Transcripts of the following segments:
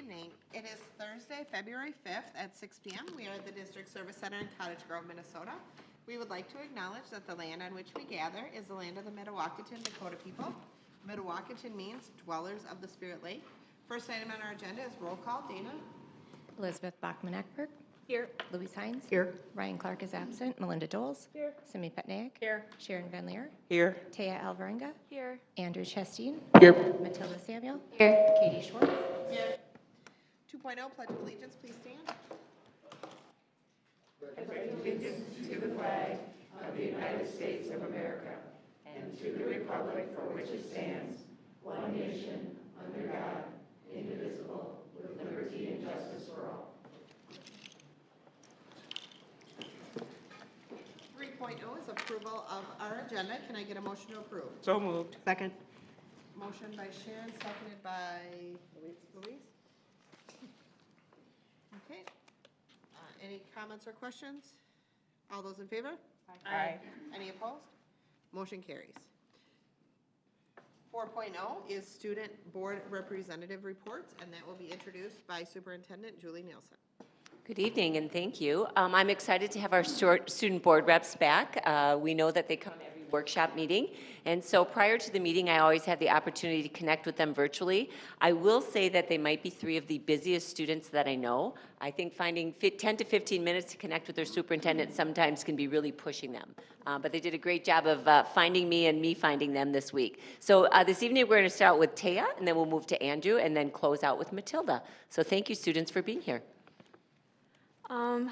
evening. It is Thursday, February 5th at 6 p.m. We are at the District Service Center in Cottage Grove, Minnesota. We would like to acknowledge that the land on which we gather is the land of the Mdewakanton Dakota people. Mdewakanton means dwellers of the Spirit Lake. First item on our agenda is roll call. Dana? Elizabeth Bachman-Eckberg. Here. Louise Hines. Here. Ryan Clark is absent. Melinda Doles. Here. Simi Petnaik. Here. Sharon Van Leer. Here. Taya Alvarenga. Here. Andrew Chasteen. Here. Matilda Samuel. Here. Katie Schwartz. Here. 2.0, Pledge of Allegiance, please stand. Allegiance to the flag of the United States of America and to the republic for which it stands, one nation, under God, indivisible, with liberty and justice for all. 3.0 is approval of our agenda. Can I get a motion to approve? So moved. Second. Motion by Sharon, seconded by Louise. Okay. Any comments or questions? All those in favor? Aye. Any opposed? Motion carries. 4.0 is student board representative reports, and that will be introduced by Superintendent Julie Nielsen. Good evening and thank you. I'm excited to have our student board reps back. We know that they come every workshop meeting, and so prior to the meeting I always have the opportunity to connect with them virtually. I will say that they might be three of the busiest students that I know. I think finding 10 to 15 minutes to connect with their superintendent sometimes can be really pushing them. But they did a great job of finding me and me finding them this week. So this evening we're going to start with Taya, and then we'll move to Andrew, and then close out with Matilda. So thank you, students, for being here.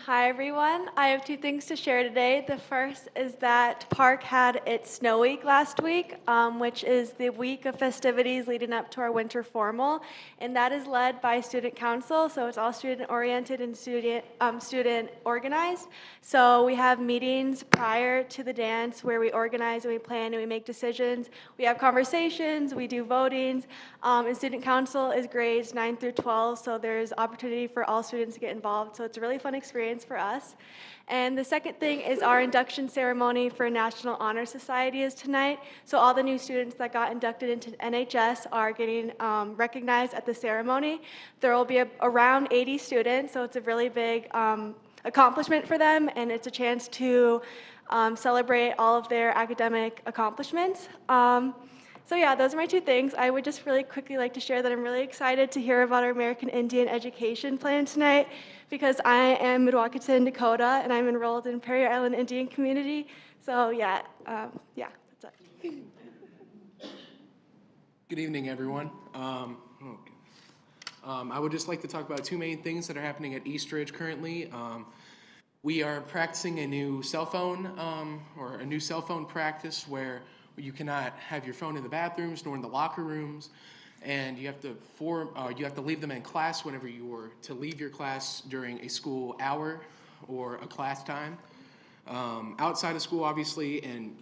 Hi everyone. I have two things to share today. The first is that Park had its Snow Week last week, which is the week of festivities leading up to our winter formal, and that is led by student council, so it's all student oriented and student organized. So we have meetings prior to the dance where we organize and we plan and we make decisions. We have conversations, we do votings, and student council is grades 9 through 12, so there's opportunity for all students to get involved. So it's a really fun experience for us. And the second thing is our induction ceremony for National Honor Society is tonight. So all the new students that got inducted into NHS are getting recognized at the ceremony. There will be around 80 students, so it's a really big accomplishment for them, and it's a chance to celebrate all of their academic accomplishments. So yeah, those are my two things. I would just really quickly like to share that I'm really excited to hear about our American Indian education plan tonight, because I am Mdewakanton, Dakota, and I'm enrolled in Prairie Island Indian Community. So yeah, that's it. Good evening, everyone. I would just like to talk about two main things that are happening at Eastridge currently. We are practicing a new cell phone, practice where you cannot have your phone in the bathrooms nor in the locker rooms, and you have to leave them in class whenever you were to leave your class during a school hour or a class time. Outside of school, obviously, and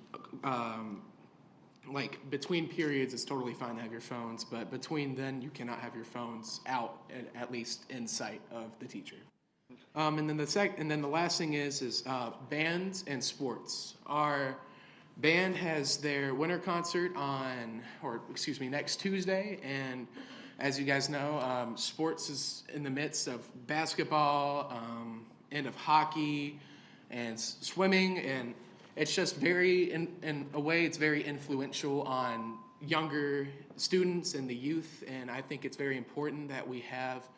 like between periods, it's totally fine to have your phones, but between then, you cannot have your phones out, at least in sight of the teacher. And then the last thing is bands and sports. Our band has their winter concert next Tuesday, and as you guys know, sports is in the midst of basketball, and of hockey, and swimming, and it's just in a way, it's very influential on younger students and the youth, and I think it's very important that we have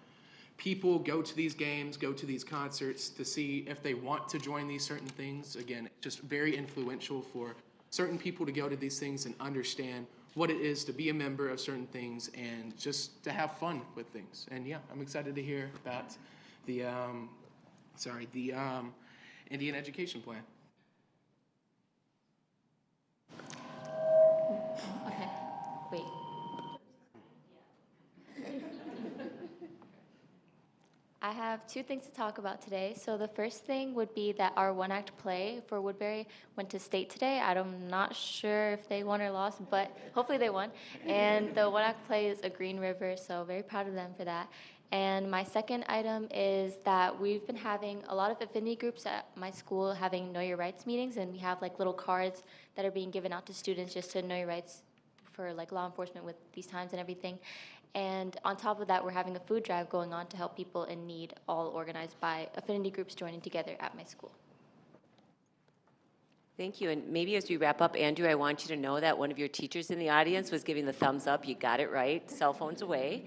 people go to these games, go to these concerts to see if they want to join these certain things. Again, just very influential for certain people to go to these things and understand what it is to be a member of certain things and just to have fun with things. And yeah, I'm excited to hear about the Indian education plan. Okay, wait. I have two things to talk about today. So the first thing would be that our one-act play for Woodbury went to state today. I'm not sure if they won or lost, but hopefully they won. And the one-act play is A Green River, so very proud of them for that. And my second item is that we've been having a lot of affinity groups at my school having Know Your Rights meetings, and we have like little cards that are being given out to students just to know your rights for like law enforcement with these times and everything. And on top of that, we're having a food drive going on to help people in need, all organized by affinity groups joining together at my school. Thank you. And maybe as we wrap up, Andrew, I want you to know that one of your teachers in the audience was giving the thumbs up. You got it right. Cell phones away.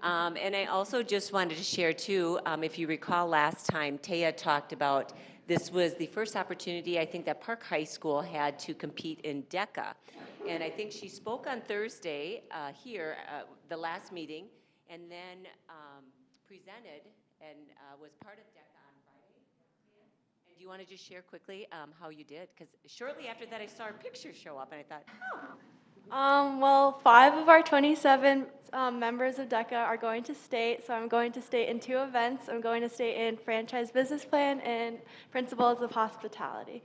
And I also just wanted to share, too, if you recall last time, Taya talked about this was the first opportunity, I think, that Park High School had to compete in DECA. And I think she spoke on Thursday here, the last meeting, and then presented and was part of DECA on Friday. And do you want to just share quickly how you did? Because shortly after that, I saw her picture show up, and I thought, oh. Well, 5 of our 27 members of DECA are going to state, so I'm going to state in 2 events. I'm going to state in Franchise Business Plan and Principles of Hospitality.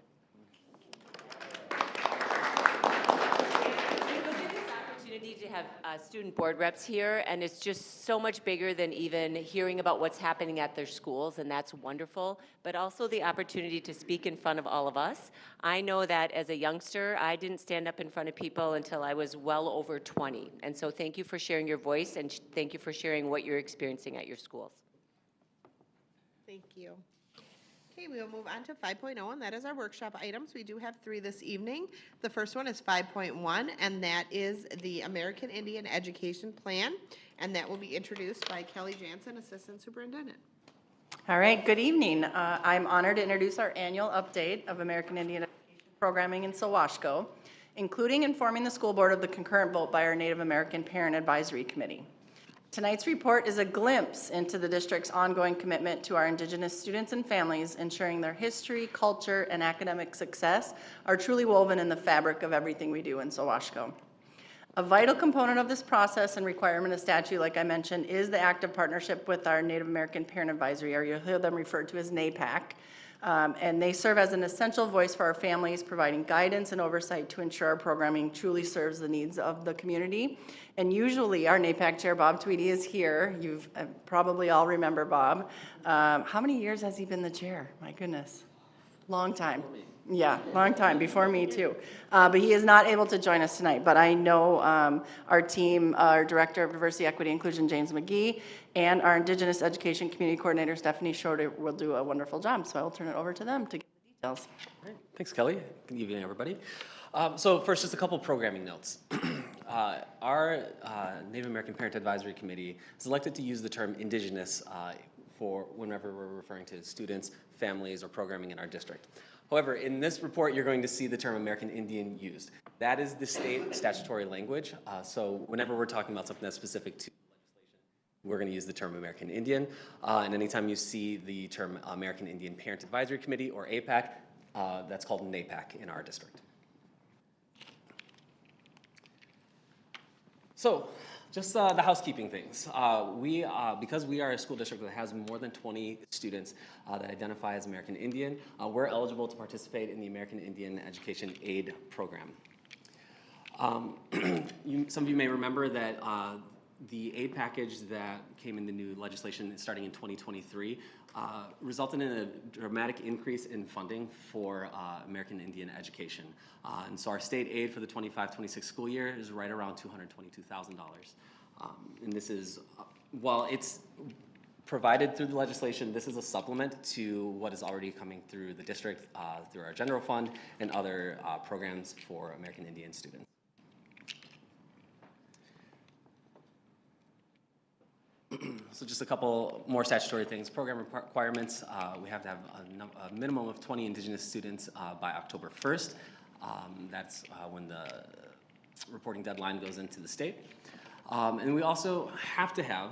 To have student board reps here, and it's just so much bigger than even hearing about what's happening at their schools, and that's wonderful, but also the opportunity to speak in front of all of us. I know that as a youngster, I didn't stand up in front of people until I was well over 20, and so thank you for sharing your voice, and thank you for sharing what you're experiencing at your schools. Thank you. Okay, we will move on to 5.0, and that is our workshop items. We do have 3 this evening. The first one is 5.1, and that is the American Indian Education Plan, and that will be introduced by Kelly Jansen, Assistant Superintendent. All right, good evening. I'm honored to introduce our annual update of American Indian Education Programming in SoWashCo, including informing the school board of the concurrent vote by our Native American Parent Advisory Committee. Tonight's report is a glimpse into the district's ongoing commitment to our Indigenous students and families, ensuring their history, culture, and academic success are truly woven in the fabric of everything we do in SoWashCo. A vital component of this process and requirement of statute, like I mentioned, is the active partnership with our Native American Parent Advisory, or you'll hear them referred to as NAPAC. And they serve as an essential voice for our families, providing guidance and oversight to ensure our programming truly serves the needs of the community. And usually our NAPAC chair, Bob Tweedy, is here. You've probably all remember Bob. How many years has he been the chair? My goodness. Long time. Yeah, long time, before me too. But he is not able to join us tonight. But I know our team, our Director of Diversity, Equity, Inclusion, James McGee, and our Indigenous Education Community Coordinator, Stephanie Schroeder, will do a wonderful job. So I will turn it over to them to give the details. All right. Thanks, Kelly. Good evening, everybody. So first, just a couple programming notes. Our Native American Parent Advisory Committee is elected to use the term Indigenous for whenever we're referring to students, families, or programming in our district. However, in this report, you're going to see the term American Indian used. That is the state statutory language. So whenever we're talking about something that's specific to legislation, we're going to use the term American Indian. And anytime you see the term American Indian Parent Advisory Committee, or APAC, that's called NAPAC in our district. So, just the housekeeping things. Because we are a school district that has more than 20 students that identify as American Indian, we're eligible to participate in the American Indian Education Aid Program. Some of you may remember that the aid package that came in the new legislation starting in 2023 resulted in a dramatic increase in funding for American Indian education. And so our state aid for the 25-26 school year is right around $222,000. And this is, while it's provided through the legislation, this is a supplement to what is already coming through the district through our general fund and other programs for American Indian students. So just a couple more statutory things. Program requirements, we have to have a minimum of 20 Indigenous students by October 1st. That's when the reporting deadline goes into the state. And we also have to have,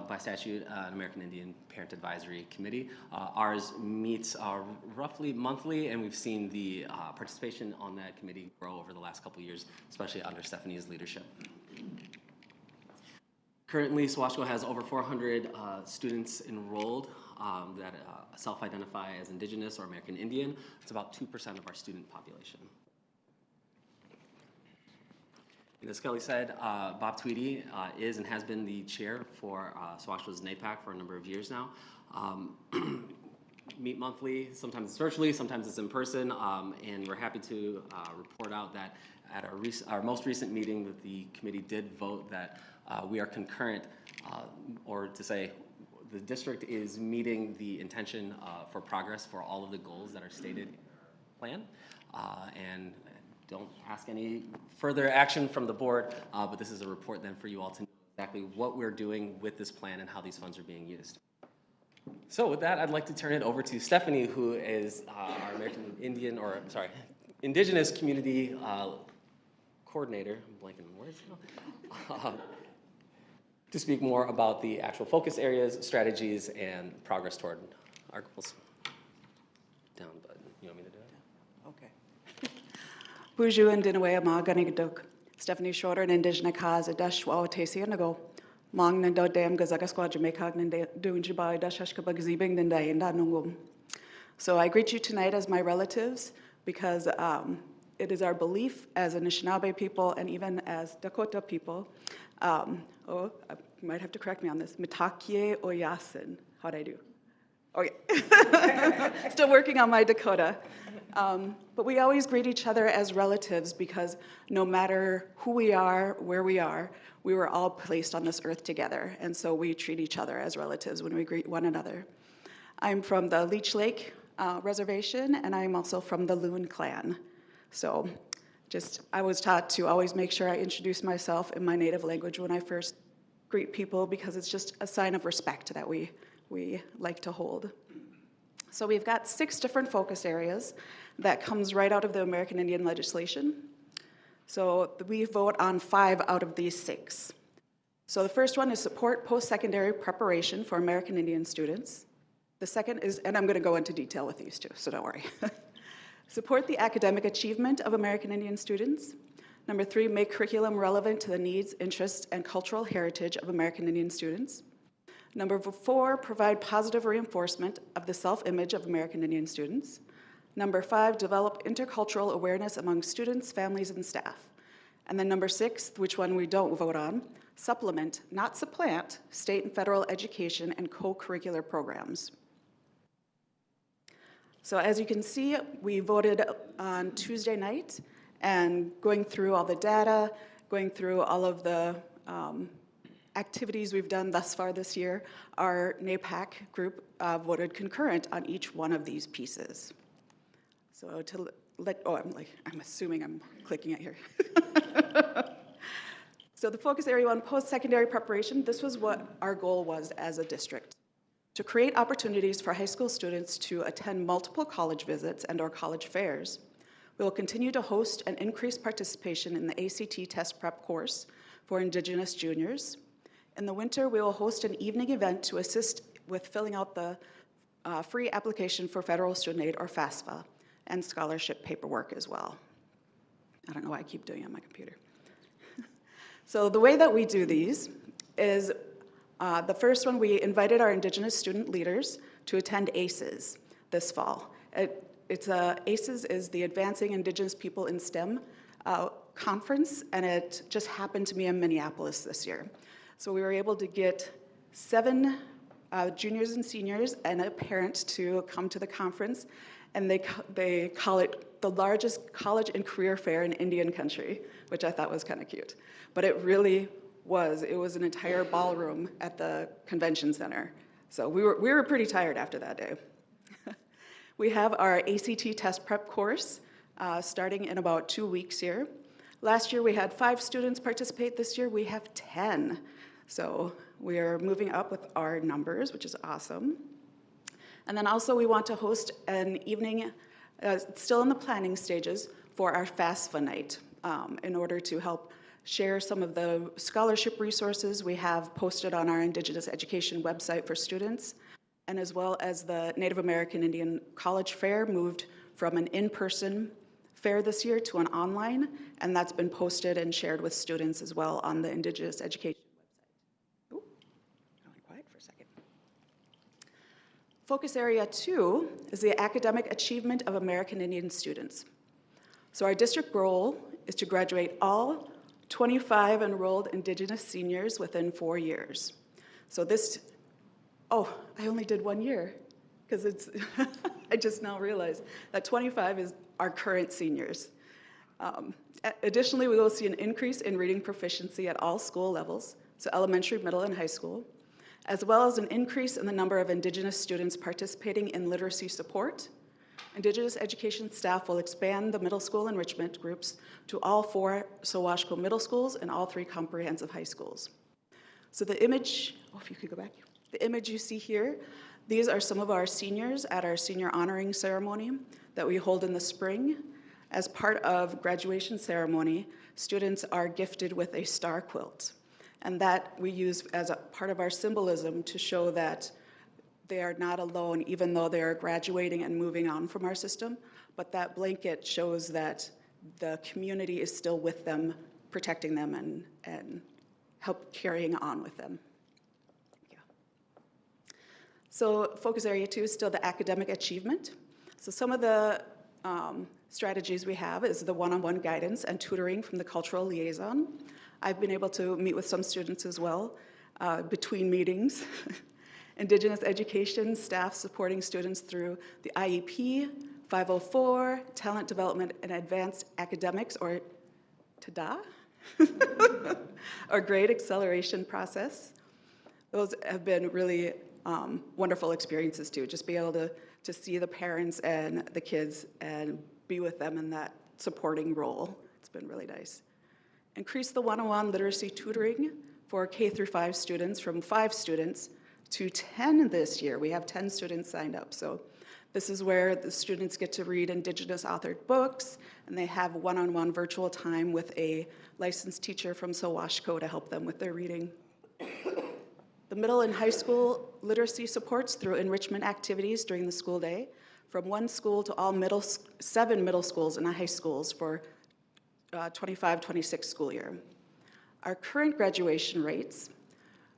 by statute, an American Indian Parent Advisory Committee. Ours meets roughly monthly, and we've seen the participation on that committee grow over the last couple of years, especially under Stephanie's leadership. Currently, SoWashCo has over 400 students enrolled that self-identify as Indigenous or American Indian. It's about 2% of our student population. And as Kelly said, Bob Tweedy is and has been the chair for SoWashCo's NAPAC for a number of years now. Meet monthly, sometimes it's virtually, sometimes it's in person, and we're happy to report out that at our most recent meeting that the committee did vote that we are concurrent, or to say, the district is meeting the intention for progress for all of the goals that are stated in the plan. And don't ask any further action from the board, but this is a report then for you all to know exactly what we're doing with this plan and how these funds are being used. So with that, I'd like to turn it over to Stephanie, who is our Indigenous Community Coordinator. I'm blanking on words now. To speak more about the actual focus areas, strategies, and progress toward our goals. Down button. You want me to do it? Okay. Buju and Dinaway Ma Ganigduk. Stephanie Shorter and Indigenous Cause a Dash Wow Tasi and Ago. Mang Nando Dam Gazaga Squad Jamaica and doing Jibai Dashashka Bagzibing and Day and Danungum. So I greet you tonight as my relatives because it is our belief as Anishinaabe people and even as Dakota people. You might have to correct me on this. Mitakie Oyasin. How'd I do? Okay. Still working on my Dakota. But we always greet each other as relatives because no matter who we are, where we are, we were all placed on this earth together. And so we treat each other as relatives when we greet one another. I'm from the Leech Lake Reservation, and I'm also from the Loon Clan. So I was taught to always make sure I introduce myself in my native language when I first greet people because it's just a sign of respect that we like to hold. So we've got 6 different focus areas that comes right out of the American Indian legislation. So we vote on 5 out of these 6. So the first one is support post-secondary preparation for American Indian students. The second is, and I'm going to go into detail with these too, so don't worry. Support the academic achievement of American Indian students. Number 3, make curriculum relevant to the needs, interests, and cultural heritage of American Indian students. Number 4, provide positive reinforcement of the self-image of American Indian students. Number 5, develop intercultural awareness among students, families, and staff. And then number 6, which one we don't vote on, supplement, not supplant, state and federal education and co-curricular programs. So as you can see, we voted on Tuesday night, and going through all the data, going through all of the activities we've done thus far this year, our NAPAC group voted concurrent on each one of these pieces. So to I'm assuming I'm clicking it here. So the focus area 1, post-secondary preparation, this was what our goal was as a district. To create opportunities for high school students to attend multiple college visits and/or college fairs. We will continue to host and increase participation in the ACT test prep course for Indigenous juniors. In the winter, we will host an evening event to assist with filling out the free application for federal student aid, or FAFSA, and scholarship paperwork as well. I don't know why I keep doing it on my computer. So the way that we do these is the first one, we invited our Indigenous student leaders to attend ACES this fall. ACES is the Advancing Indigenous People in STEM conference, and it just happened to be in Minneapolis this year. So we were able to get 7 juniors and seniors and a parent to come to the conference, and they call it the largest college and career fair in Indian country, which I thought was kind of cute. But it really was. It was an entire ballroom at the convention center. So we were pretty tired after that day. We have our ACT test prep course starting in about 2 weeks here. Last year we had 5 students participate. This year we have 10. So we are moving up with our numbers, which is awesome. And then also we want to host an evening, still in the planning stages, for our FAFSA night in order to help share some of the scholarship resources we have posted on our Indigenous education website for students, and as well as the Native American Indian College Fair moved from an in-person fair this year to an online, and that's been posted and shared with students as well on the Indigenous education website. Ooh, I went quiet for a second. Focus area 2 is the academic achievement of American Indian students. So our district goal is to graduate all 25 enrolled Indigenous seniors within 4 years. So I only did 1 year, because it's, I just now realized that 25 is our current seniors. Additionally, we will see an increase in reading proficiency at all school levels so elementary, middle, and high school, as well as an increase in the number of Indigenous students participating in literacy support. Indigenous education staff will expand the middle school enrichment groups to all 4 SoWashCo middle schools and all 3 comprehensive high schools. So the image, if you could go back, the image you see here, these are some of our seniors at our senior honoring ceremony that we hold in the spring. As part of graduation ceremony, students are gifted with a star quilt, and that we use as a part of our symbolism to show that they are not alone, even though they are graduating and moving on from our system, but that blanket shows that the community is still with them, protecting them and help carrying on with them. Yeah. So focus area 2 is still the academic achievement. So some of the strategies we have is the one-on-one guidance and tutoring from the cultural liaison. I've been able to meet with some students as well between meetings. Indigenous education staff supporting students through the IEP, 504, talent development and advanced academics, or TADA, or grade acceleration process. Those have been really wonderful experiences too, just be able to see the parents and the kids and be with them in that supporting role. It's been really nice. Increase the one-on-one literacy tutoring for K through 5 students from 5 students to 10 this year. We have 10 students signed up. So this is where the students get to read Indigenous authored books, and they have one-on-one virtual time with a licensed teacher from SoWashCo to help them with their reading. The middle and high school literacy supports through enrichment activities during the school day from 1 school to all 7 middle schools and high schools for 25-26 school year. Our current graduation rates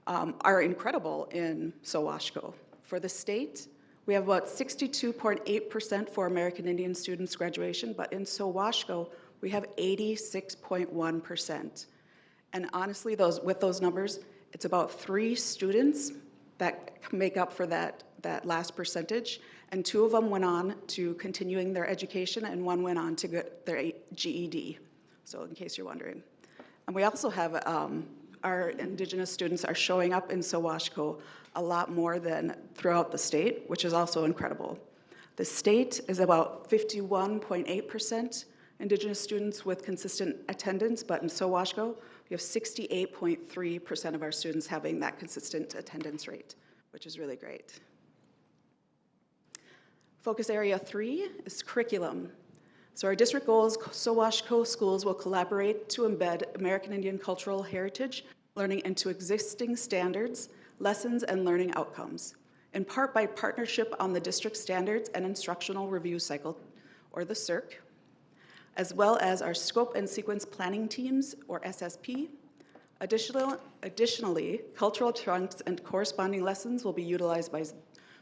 are incredible in SoWashCo. For the state, we have about 62.8% for American Indian students graduation, but in SoWashCo, we have 86.1%. And honestly, with those numbers, it's about 3 students that make up for that last percentage, and 2 of them went on to continuing their education, and 1 went on to get their GED, so in case you're wondering. And we also have our Indigenous students are showing up in SoWashCo a lot more than throughout the state, which is also incredible. The state is about 51.8% Indigenous students with consistent attendance, but in SoWashCo, we have 68.3% of our students having that consistent attendance rate, which is really great. Focus area 3 is curriculum. So our district goal is SoWashCo schools will collaborate to embed American Indian cultural heritage learning into existing standards, lessons, and learning outcomes, in part by partnership on the district standards and instructional review cycle, or the CIRC, as well as our scope and sequence planning teams, or SSP. Additionally, cultural trunks and corresponding lessons will be utilized by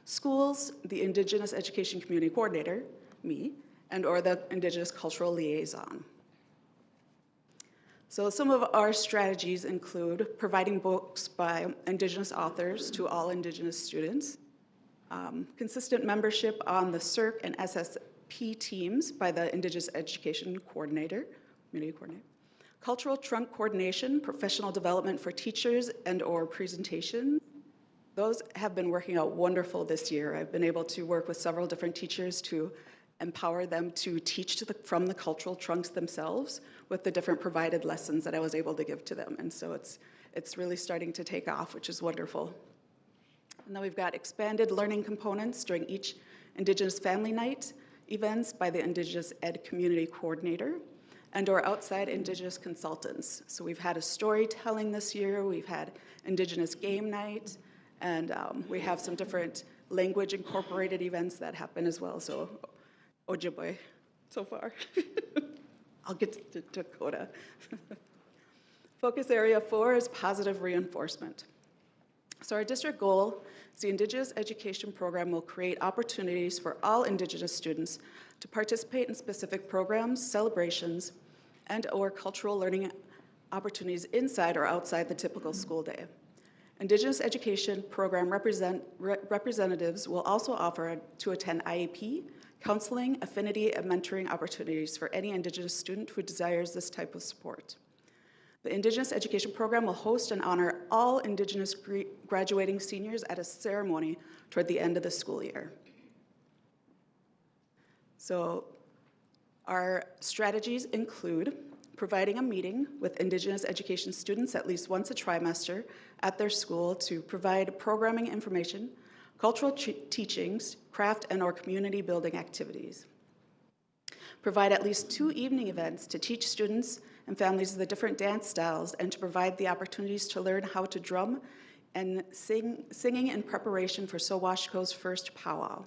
schools, the Indigenous Education Community Coordinator, me, and or the Indigenous Cultural Liaison. So some of our strategies include providing books by Indigenous authors to all Indigenous students, consistent membership on the CIRC and SSP teams by the Indigenous Education Coordinator, Community Coordinator, cultural trunk coordination, professional development for teachers and or presentations. Those have been working out wonderful this year. I've been able to work with several different teachers to empower them to teach from the cultural trunks themselves with the different provided lessons that I was able to give to them. And so it's really starting to take off, which is wonderful. And then we've got expanded learning components during each Indigenous Family Night events by the Indigenous Ed Community Coordinator and or outside Indigenous consultants. So we've had a storytelling this year, we've had Indigenous game night, and we have some different language incorporated events that happen as well. So Ojibwe so far. I'll get to Dakota. Focus area 4 is positive reinforcement. So our district goal is the Indigenous education program will create opportunities for all Indigenous students to participate in specific programs, celebrations, and or cultural learning opportunities inside or outside the typical school day. Indigenous education program representatives will also offer to attend IEP, counseling, affinity, and mentoring opportunities for any Indigenous student who desires this type of support. The Indigenous Education Program will host and honor all Indigenous graduating seniors at a ceremony toward the end of the school year. So our strategies include providing a meeting with Indigenous education students at least once a trimester at their school to provide programming information, cultural teachings, craft and/or community building activities. Provide at least 2 evening events to teach students and families the different dance styles and to provide the opportunities to learn how to drum and singing in preparation for SoWashCo's first powwow,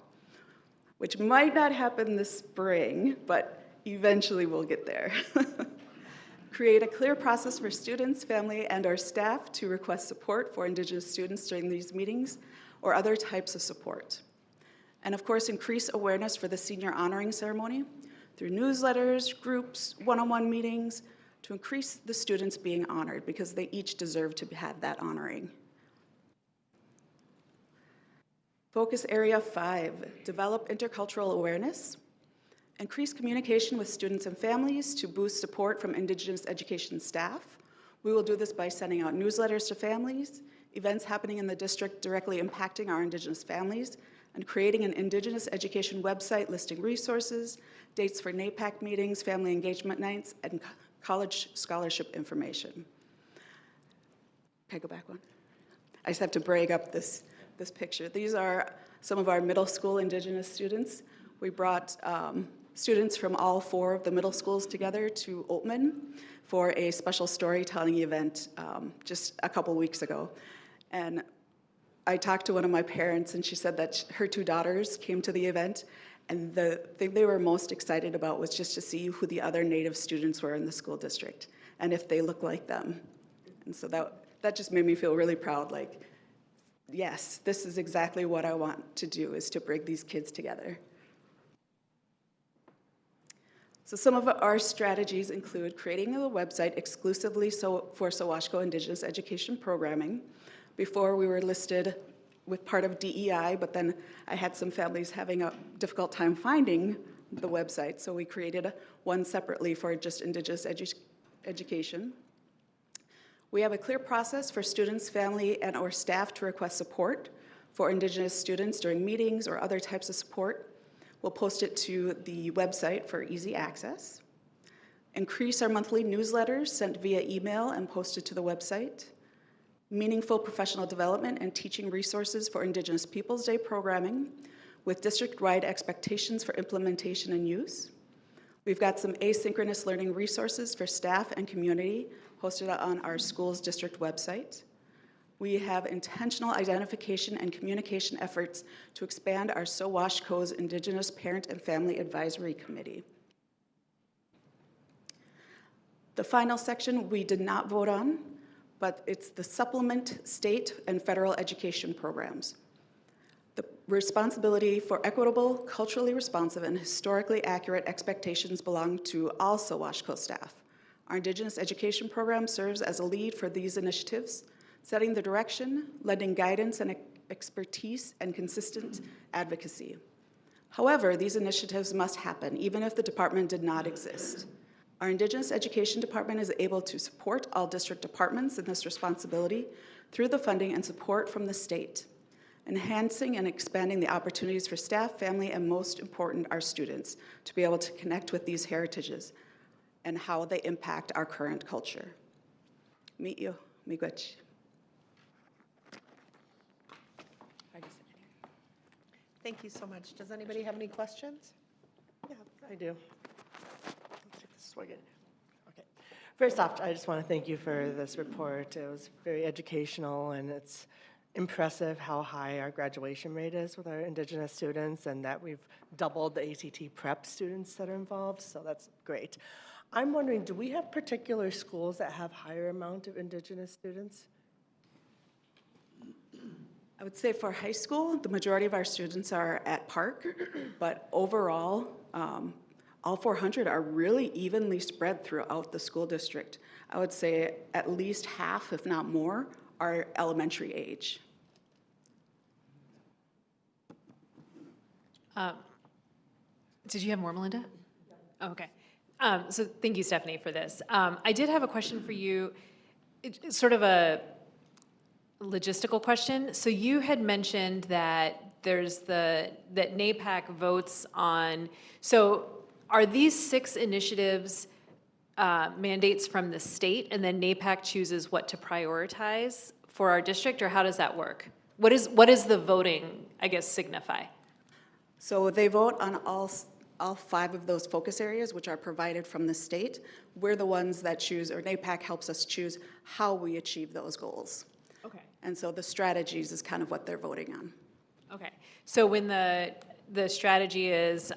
which might not happen this spring, but eventually we'll get there. Create a clear process for students, family, and our staff to request support for Indigenous students during these meetings or other types of support. And of course, increase awareness for the senior honoring ceremony through newsletters, groups, one-on-one meetings, to increase the students being honored because they each deserve to have that honoring. Focus area 5, develop intercultural awareness. Increase communication with students and families to boost support from Indigenous education staff. We will do this by sending out newsletters to families, events happening in the district directly impacting our Indigenous families, and creating an Indigenous education website listing resources, dates for NAPAC meetings, family engagement nights, and college scholarship information. Can I go back one? I just have to brag up this picture. These are some of our middle school Indigenous students. We brought students from all 4 of the middle schools together to Oatman for a special storytelling event just a couple weeks ago. And I talked to one of my parents, and she said that her 2 daughters came to the event, and the thing they were most excited about was just to see who the other Native students were in the school district and if they look like them. And so that just made me feel really proud, like, yes, this is exactly what I want to do, is to bring these kids together. So some of our strategies include creating a website exclusively for SoWashCo Indigenous education programming. Before, we were listed with part of DEI, but then I had some families having a difficult time finding the website, so we created one separately for just Indigenous education. We have a clear process for students, family, and/or staff to request support for Indigenous students during meetings or other types of support. We'll post it to the website for easy access. Increase our monthly newsletters sent via email and posted to the website. Meaningful professional development and teaching resources for Indigenous Peoples Day programming with district-wide expectations for implementation and use. We've got some asynchronous learning resources for staff and community posted on our school's district website. We have intentional identification and communication efforts to expand our SoWashCo's Indigenous Parent and Family Advisory Committee. The final section we did not vote on, but it's the supplement state and federal education programs. The responsibility for equitable, culturally responsive, and historically accurate expectations belong to all SoWashCo staff. Our Indigenous education program serves as a lead for these initiatives, setting the direction, lending guidance and expertise, and consistent advocacy. However, these initiatives must happen, even if the department did not exist. Our Indigenous Education Department is able to support all district departments in this responsibility through the funding and support from the state, enhancing and expanding the opportunities for staff, family, and most important, our students, to be able to connect with these heritages and how they impact our current culture. Meet you, miigwech. Thank you so much. Does anybody have any questions? Yeah, I do. Let's take this swig it. Okay. First off, I just want to thank you for this report. It was very educational, and it's impressive how high our graduation rate is with our Indigenous students, and that we've doubled the ACT prep students that are involved, so that's great. I'm wondering, do we have particular schools that have higher amount of Indigenous students? I would say for high school, the majority of our students are at Park, but overall, all 400 are really evenly spread throughout the school district. I would say at least half, if not more, are elementary age. Did you have more, Melinda? Oh, okay. So thank you, Stephanie, for this. I did have a question for you. It's sort of a logistical question. So you had mentioned that that NAPAC votes on, so are these 6 initiatives mandates from the state, and then NAPAC chooses what to prioritize for our district, or how does that work? What is the voting, I guess, signify? So they vote on all 5 of those focus areas, which are provided from the state. We're the ones that choose, or NAPAC helps us choose how we achieve those goals. Okay. And so the strategies is kind of what they're voting on. Okay. So when the strategy is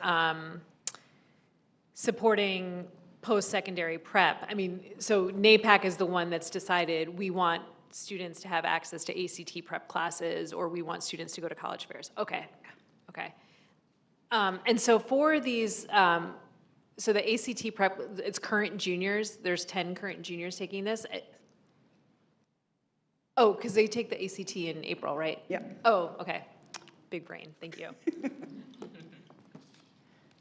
supporting post-secondary prep, I mean, so NAPAC is the one that's decided we want students to have access to ACT prep classes, or we want students to go to college fairs. Okay. Okay. And so for these, so the ACT prep, it's current juniors. There's 10 current juniors taking this. Oh, because they take the ACT in April, right? Yeah. Oh, okay. Big brain. Thank you.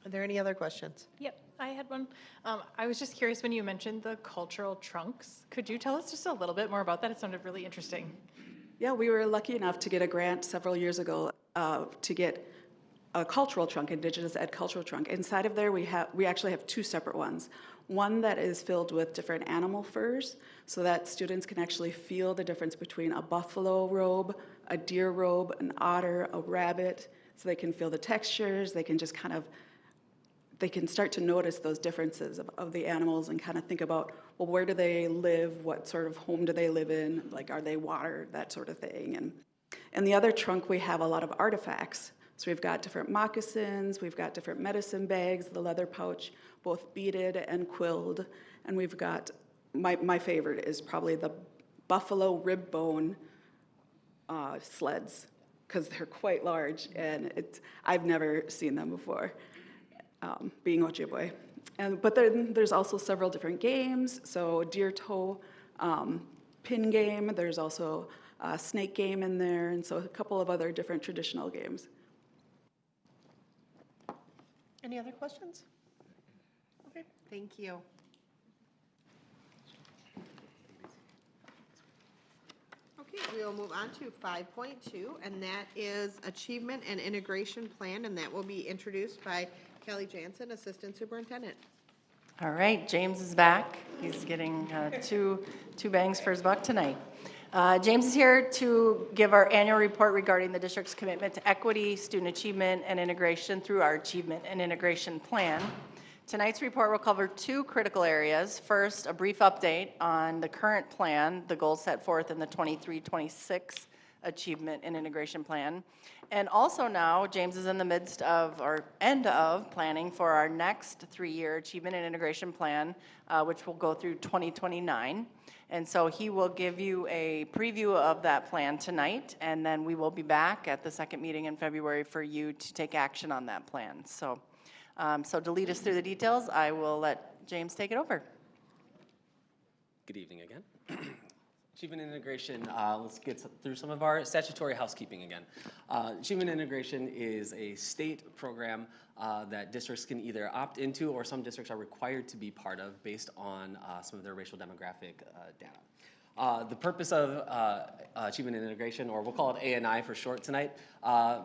Are there any other questions? Yep, I had one. I was just curious when you mentioned the cultural trunks. Could you tell us just a little bit more about that? It sounded really interesting. Yeah, we were lucky enough to get a grant several years ago to get a cultural trunk, Indigenous Ed cultural trunk. Inside of there, we actually have 2 separate ones. One that is filled with different animal furs, so that students can actually feel the difference between a buffalo robe, a deer robe, an otter, a rabbit, so they can feel the textures. They can just kind of, they can start to notice those differences of the animals and kind of think about, well, where do they live? What sort of home do they live in? Like, are they watered? That sort of thing. And the other trunk, we have a lot of artifacts. So we've got different moccasins, we've got different medicine bags, the leather pouch, both beaded and quilled. And we've got, my favorite is probably the buffalo rib bone sleds, because they're quite large, and I've never seen them before, being Ojibwe. But then there's also several different games, so deer toe, pin game, there's also snake game in there, and so a couple of other different traditional games. Any other questions? Okay, thank you. Okay, we will move on to 5.2, and that is Achievement and Integration Plan, and that will be introduced by Kelly Jansen, Assistant Superintendent. All right, James is back. He's getting two bangs for his buck tonight. James is here to give our annual report regarding the district's commitment to equity, student achievement, and integration through our Achievement and Integration Plan. Tonight's report will cover 2 critical areas. First, a brief update on the current plan, the goals set forth in the 23-26 Achievement and Integration Plan. And also now, James is in the midst of, or end of, planning for our next 3-year Achievement and Integration Plan, which will go through 2029. And so he will give you a preview of that plan tonight, and then we will be back at the second meeting in February for you to take action on that plan. So, to lead us through the details, I will let James take it over. Good evening again. Achievement and Integration, let's get through some of our statutory housekeeping again. Achievement and Integration is a state program that districts can either opt into, or some districts are required to be part of based on some of their racial demographic data. The purpose of Achievement and Integration, or we'll call it A&I for short tonight,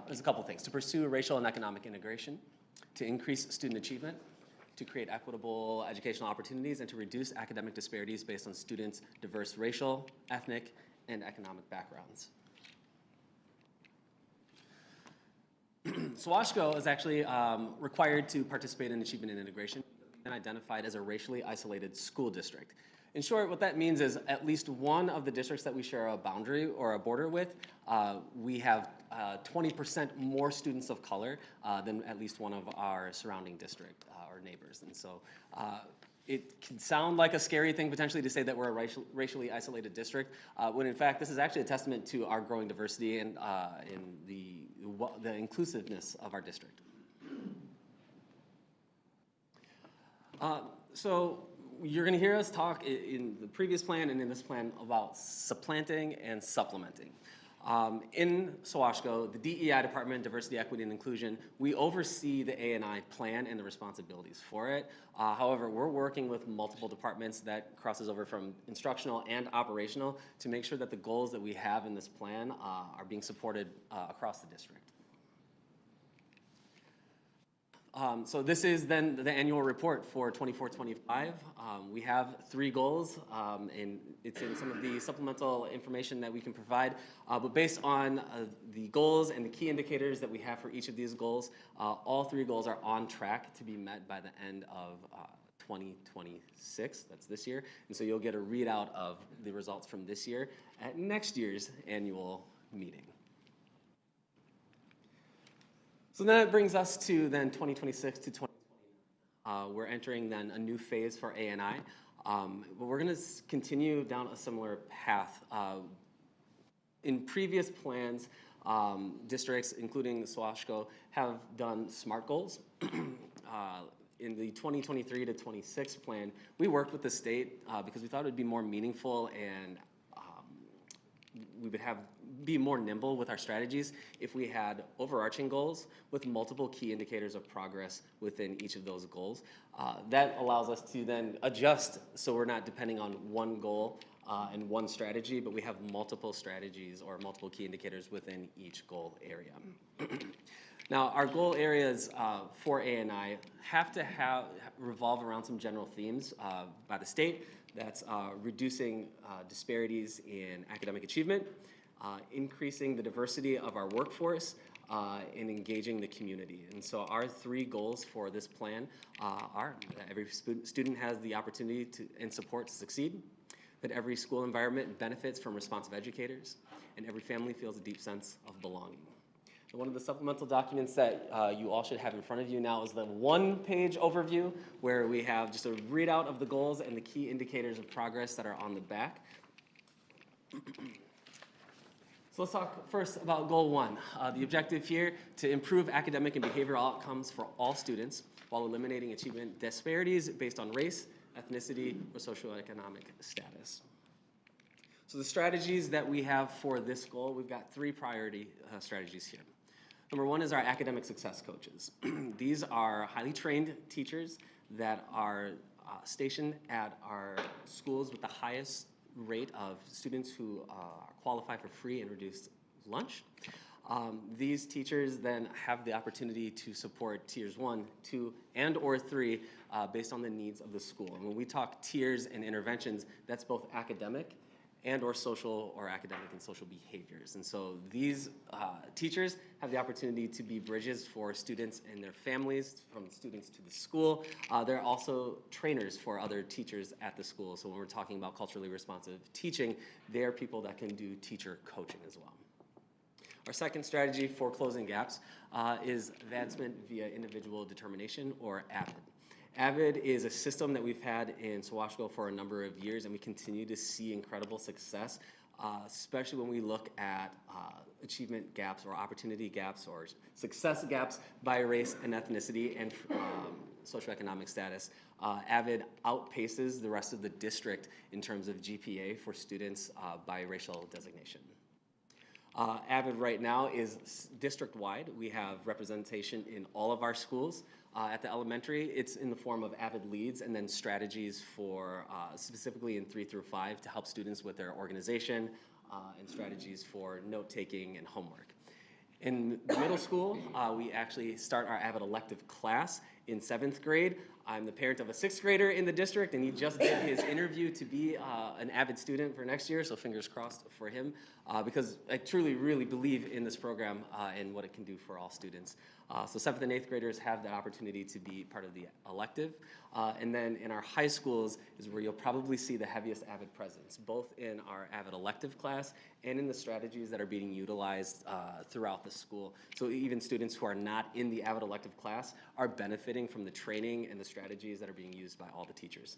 is a couple things: to pursue racial and economic integration, to increase student achievement, to create equitable educational opportunities, and to reduce academic disparities based on students' diverse racial, ethnic, and economic backgrounds. SoWashCo is actually required to participate in Achievement and Integration and identified as a racially isolated school district. In short, what that means is at least one of the districts that we share a boundary or a border with, we have 20% more students of color than at least one of our surrounding district or neighbors. And so it can sound like a scary thing potentially to say that we're a racially isolated district, when in fact this is actually a testament to our growing diversity and in the inclusiveness of our district. So you're going to hear us talk in the previous plan and in this plan about supplanting and supplementing. In SoWashCo, the DEI Department, Diversity, Equity, and Inclusion, we oversee the A&I plan and the responsibilities for it. However, we're working with multiple departments that crosses over from instructional and operational to make sure that the goals that we have in this plan are being supported across the district. So this is then the annual report for 24-25. We have 3 goals, and it's in some of the supplemental information that we can provide. But based on the goals and the key indicators that we have for each of these goals, all 3 goals are on track to be met by the end of 2026, that's this year. And so you'll get a readout of the results from this year at next year's annual meeting. So then it brings us to then 2026 to 2020. We're entering then a new phase for A&I, but we're going to continue down a similar path. In previous plans, districts, including SoWashCo, have done SMART goals. In the 2023 to 26 plan, we worked with the state because we thought it would be more meaningful and we would be more nimble with our strategies if we had overarching goals with multiple key indicators of progress within each of those goals. That allows us to then adjust so we're not depending on one goal and one strategy, but we have multiple strategies or multiple key indicators within each goal area. Now, our goal areas for A&I have to revolve around some general themes by the state. That's reducing disparities in academic achievement, increasing the diversity of our workforce, and engaging the community. And so our 3 goals for this plan are that every student has the opportunity and support to succeed, that every school environment benefits from responsive educators, and every family feels a deep sense of belonging. And one of the supplemental documents that you all should have in front of you now is the 1-page overview where we have just a readout of the goals and the key indicators of progress that are on the back. So let's talk first about goal 1. The objective here, to improve academic and behavioral outcomes for all students while eliminating achievement disparities based on race, ethnicity, or socioeconomic status. So the strategies that we have for this goal, we've got 3 priority strategies here. Number 1 is our academic success coaches. These are highly trained teachers that are stationed at our schools with the highest rate of students who qualify for free and reduced lunch. These teachers then have the opportunity to support tiers 1, 2, and or 3 based on the needs of the school. And when we talk tiers and interventions, that's both academic and or social or academic and social behaviors. And so these teachers have the opportunity to be bridges for students and their families, from students to the school. They're also trainers for other teachers at the school. So when we're talking about culturally responsive teaching, they're people that can do teacher coaching as well. Our second strategy for closing gaps is advancement via individual determination, or AVID. AVID is a system that we've had in SoWashCo for a number of years, and we continue to see incredible success, especially when we look at achievement gaps or opportunity gaps or success gaps by race and ethnicity and socioeconomic status. AVID outpaces the rest of the district in terms of GPA for students by racial designation. AVID right now is district-wide. We have representation in all of our schools. At the elementary, it's in the form of AVID leads and then strategies for, specifically in 3 through 5, to help students with their organization and strategies for note-taking and homework. In the middle school, we actually start our AVID elective class in 7th grade. I'm the parent of a 6th grader in the district, and he just did his interview to be an AVID student for next year, so fingers crossed for him, because I truly, really believe in this program and what it can do for all students. So 7th and 8th graders have the opportunity to be part of the elective. And then in our high schools is where you'll probably see the heaviest AVID presence, both in our AVID elective class and in the strategies that are being utilized throughout the school. So even students who are not in the AVID elective class are benefiting from the training and the strategies that are being used by all the teachers.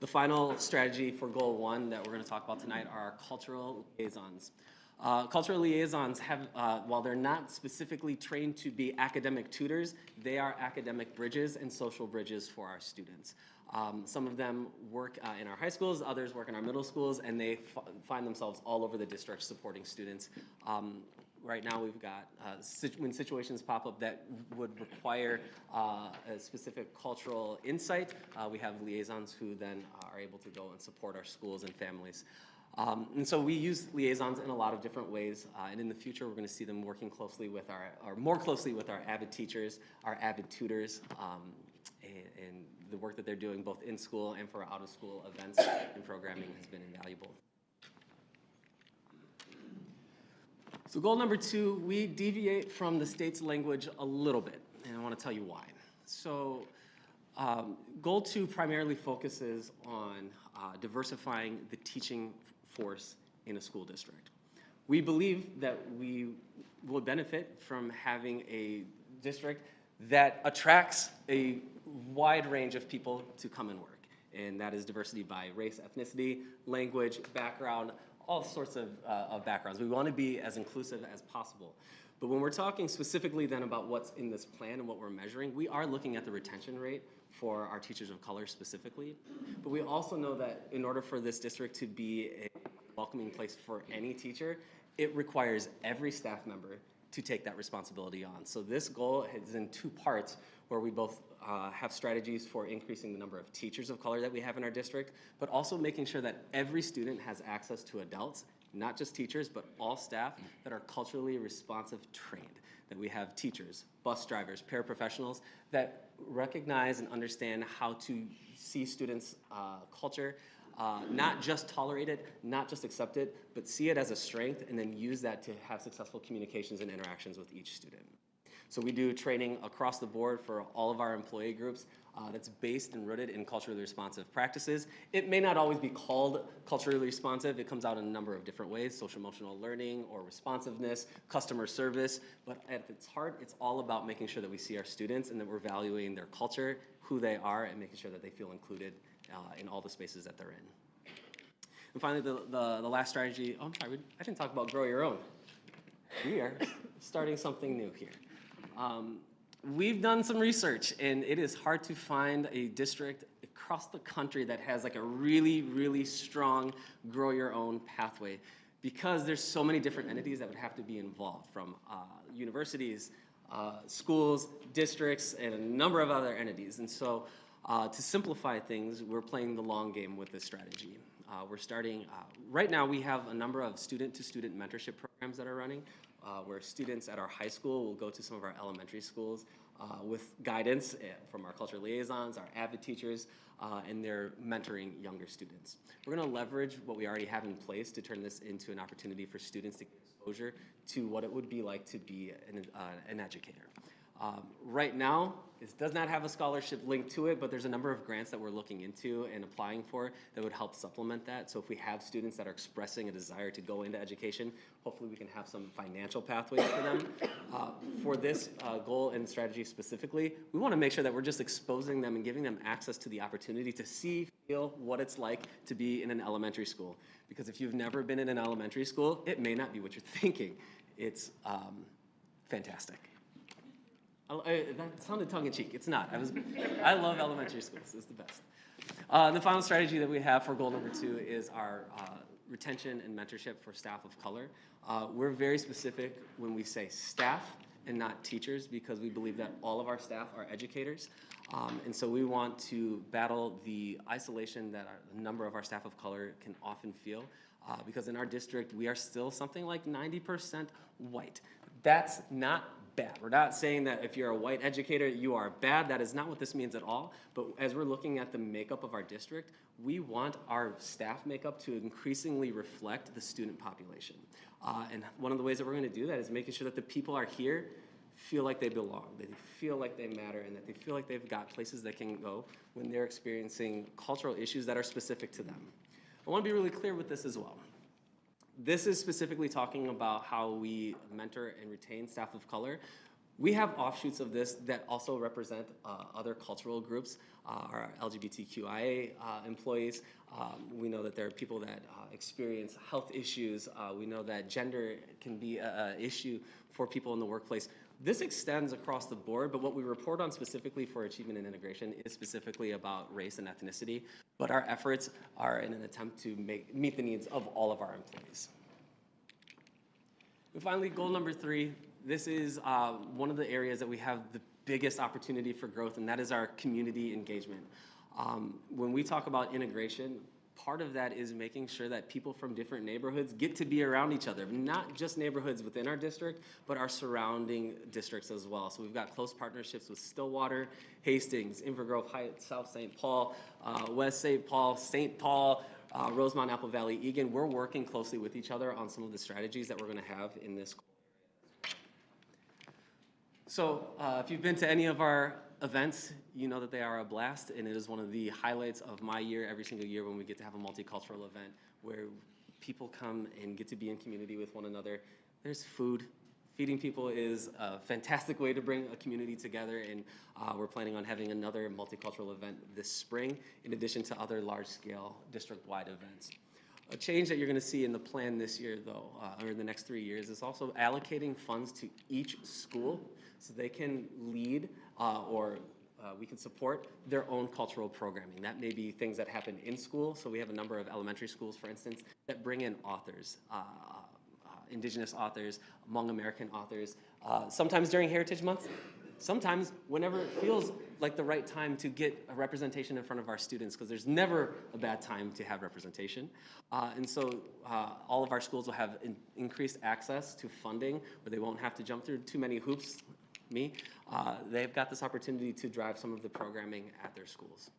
The final strategy for goal 1 that we're going to talk about tonight are our cultural liaisons. Cultural liaisons have, while they're not specifically trained to be academic tutors, they are academic bridges and social bridges for our students. Some of them work in our high schools, others work in our middle schools, and they find themselves all over the district supporting students. Right now, we've got, when situations pop up that would require a specific cultural insight, we have liaisons who then are able to go and support our schools and families. And so we use liaisons in a lot of different ways, and in the future, we're going to see them working closely with or more closely with our AVID teachers, our AVID tutors, and the work that they're doing both in school and for out-of-school events and programming has been invaluable. So goal number 2, we deviate from the state's language a little bit, and I want to tell you why. So goal 2 primarily focuses on diversifying the teaching force in a school district. We believe that we will benefit from having a district that attracts a wide range of people to come and work, and that is diversity by race, ethnicity, language, background, all sorts of backgrounds. We want to be as inclusive as possible. But when we're talking specifically then about what's in this plan and what we're measuring, we are looking at the retention rate for our teachers of color specifically. But we also know that in order for this district to be a welcoming place for any teacher, it requires every staff member to take that responsibility on. So this goal is in 2 parts, where we both have strategies for increasing the number of teachers of color that we have in our district, but also making sure that every student has access to adults, not just teachers, but all staff that are culturally responsive trained. That we have teachers, bus drivers, paraprofessionals that recognize and understand how to see students' culture, not just tolerate it, not just accept it, but see it as a strength and then use that to have successful communications and interactions with each student. So we do training across the board for all of our employee groups that's based and rooted in culturally responsive practices. It may not always be called culturally responsive. It comes out in a number of different ways: social emotional learning or responsiveness, customer service. But at its heart, it's all about making sure that we see our students and that we're valuing their culture, who they are, and making sure that they feel included in all the spaces that they're in. And finally, the last strategy, oh, I'm sorry, I didn't talk about grow your own. We are starting something new here. We've done some research, and it is hard to find a district across the country that has like a really, really strong grow your own pathway, because there's so many different entities that would have to be involved, from universities, schools, districts, and a number of other entities. And so to simplify things, we're playing the long game with this strategy. We're starting, right now we have a number of student-to-student mentorship programs that are running, where students at our high school will go to some of our elementary schools with guidance from our cultural liaisons, our AVID teachers, and they're mentoring younger students. We're going to leverage what we already have in place to turn this into an opportunity for students to get exposure to what it would be like to be an educator. Right now, it does not have a scholarship link to it, but there's a number of grants that we're looking into and applying for that would help supplement that. So if we have students that are expressing a desire to go into education, hopefully we can have some financial pathways for them. For this goal and strategy specifically, we want to make sure that we're just exposing them and giving them access to the opportunity to see, feel what it's like to be in an elementary school. Because if you've never been in an elementary school, it may not be what you're thinking. It's fantastic. That sounded tongue-in-cheek. It's not. I love elementary schools. It's the best. The final strategy that we have for goal number 2 is our retention and mentorship for staff of color. We're very specific when we say staff and not teachers, because we believe that all of our staff are educators. And so we want to battle the isolation that a number of our staff of color can often feel, because in our district, we are still something like 90% white. That's not bad. We're not saying that if you're a white educator, you are bad. That is not what this means at all. But as we're looking at the makeup of our district, we want our staff makeup to increasingly reflect the student population. And one of the ways that we're going to do that is making sure that the people are here feel like they belong, that they feel like they matter, and that they feel like they've got places they can go when they're experiencing cultural issues that are specific to them. I want to be really clear with this as well. This is specifically talking about how we mentor and retain staff of color. We have offshoots of this that also represent other cultural groups, our LGBTQIA employees. We know that there are people that experience health issues. We know that gender can be an issue for people in the workplace. This extends across the board, but what we report on specifically for achievement and integration is specifically about race and ethnicity, but our efforts are in an attempt to meet the needs of all of our employees. And finally, goal number 3, this is one of the areas that we have the biggest opportunity for growth, and that is our community engagement. When we talk about integration, part of that is making sure that people from different neighborhoods get to be around each other, not just neighborhoods within our district, but our surrounding districts as well. So we've got close partnerships with Stillwater, Hastings, Inver Grove Heights, South St. Paul, West St. Paul, Rosemont, Apple Valley, Eagan. We're working closely with each other on some of the strategies that we're going to have in this. So if you've been to any of our events, you know that they are a blast, and it is one of the highlights of my year every single year when we get to have a multicultural event where people come and get to be in community with one another. There's food. Feeding people is a fantastic way to bring a community together, and we're planning on having another multicultural event this spring, in addition to other large-scale district-wide events. A change that you're going to see in the plan this year, though, or in the next 3 years, is also allocating funds to each school so they can lead or we can support their own cultural programming. That may be things that happen in school. So we have a number of elementary schools, for instance, that bring in authors, Indigenous authors, Hmong American authors, sometimes during Heritage Month, sometimes whenever it feels like the right time to get a representation in front of our students, because there's never a bad time to have representation. And so all of our schools will have increased access to funding where they won't have to jump through too many hoops. They've got this opportunity to drive some of the programming at their schools.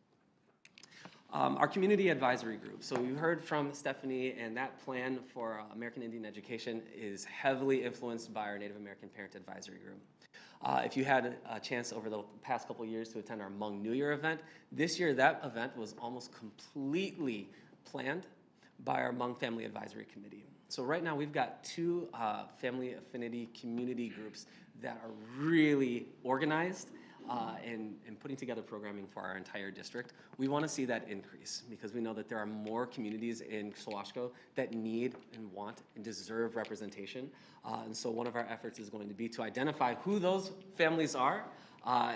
Our community advisory group. So you heard from Stephanie, and that plan for American Indian education is heavily influenced by our Native American Parent Advisory Group. If you had a chance over the past couple of years to attend our Hmong New Year event, this year that event was almost completely planned by our Hmong Family Advisory Committee. So right now we've got 2 family affinity community groups that are really organized and putting together programming for our entire district. We want to see that increase because we know that there are more communities in SoWashCo that need and want and deserve representation. And so one of our efforts is going to be to identify who those families are.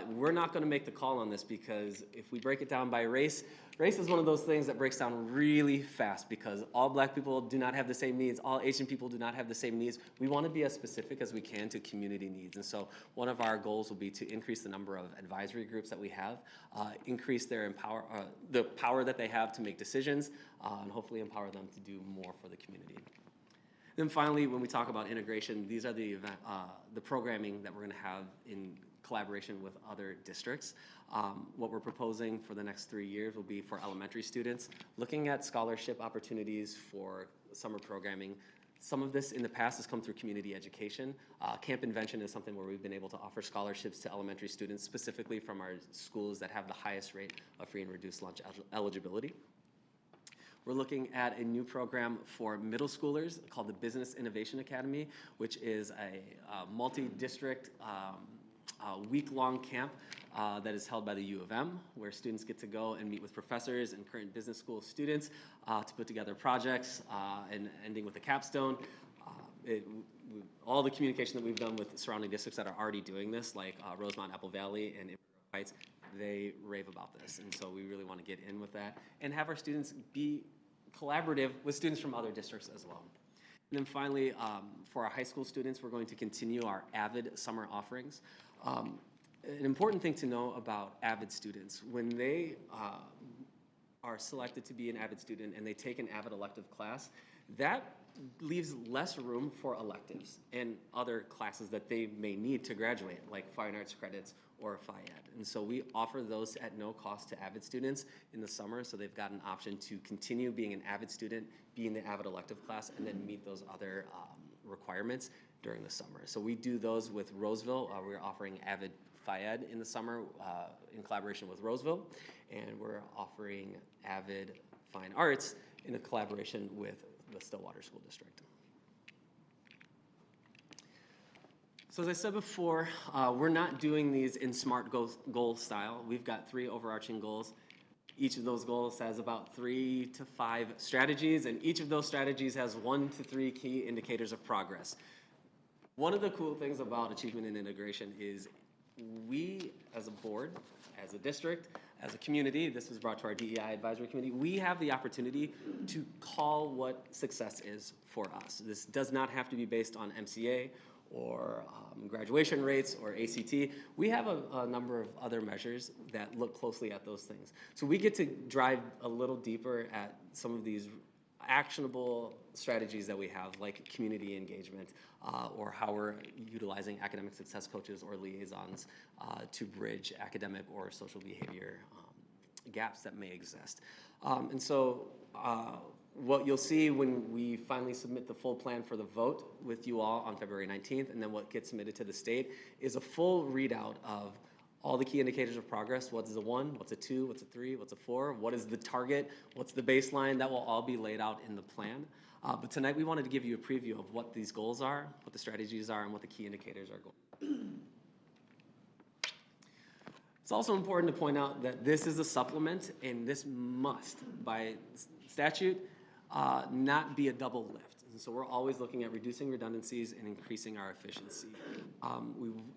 We're not going to make the call on this because if we break it down by race, race is one of those things that breaks down really fast because all Black people do not have the same needs, all Asian people do not have the same needs. We want to be as specific as we can to community needs. And so one of our goals will be to increase the number of advisory groups that we have, increase their the power that they have to make decisions, and hopefully empower them to do more for the community. Then finally, when we talk about integration, these are the programming that we're going to have in collaboration with other districts. What we're proposing for the next 3 years will be for elementary students, looking at scholarship opportunities for summer programming. Some of this in the past has come through community education. Camp Invention is something where we've been able to offer scholarships to elementary students, specifically from our schools that have the highest rate of free and reduced lunch eligibility. We're looking at a new program for middle schoolers called the Business Innovation Academy, which is a multi-district week-long camp that is held by the U of M, where students get to go and meet with professors and current business school students to put together projects and ending with a capstone. All the communication that we've done with surrounding districts that are already doing this, like Rosemont, Apple Valley, and Inver Grove Heights, they rave about this. And so we really want to get in with that and have our students be collaborative with students from other districts as well. And then finally, for our high school students, we're going to continue our AVID summer offerings. An important thing to know about AVID students, when they are selected to be an AVID student and they take an AVID elective class, that leaves less room for electives and other classes that they may need to graduate, like fine arts credits or Phi-Ed. And so we offer those at no cost to AVID students in the summer, so they've got an option to continue being an AVID student, be in the AVID elective class, and then meet those other requirements during the summer. So we do those with Roseville. We're offering AVID Phi-Ed in the summer in collaboration with Roseville, and we're offering AVID Fine Arts in a collaboration with the Stillwater School District. So as I said before, we're not doing these in SMART goal style. We've got 3 overarching goals. Each of those goals has about 3 to 5 strategies, and each of those strategies has 1 to 3 key indicators of progress. One of the cool things about achievement and integration is we, as a board, as a district, as a community, this was brought to our DEI advisory committee, we have the opportunity to call what success is for us. This does not have to be based on MCA or graduation rates or ACT. We have a number of other measures that look closely at those things. So we get to drive a little deeper at some of these actionable strategies that we have, like community engagement, or how we're utilizing academic success coaches or liaisons to bridge academic or social behavior gaps that may exist. And so what you'll see when we finally submit the full plan for the vote with you all on February 19th, and then what gets submitted to the state, is a full readout of all the key indicators of progress. What's a 1, what's a 2, what's a 3, what's a 4, what is the target, what's the baseline. That will all be laid out in the plan. But tonight we wanted to give you a preview of what these goals are, what the strategies are, and what the key indicators are going. It's also important to point out that this is a supplement, and this must, by statute, not be a double lift. And so we're always looking at reducing redundancies and increasing our efficiency.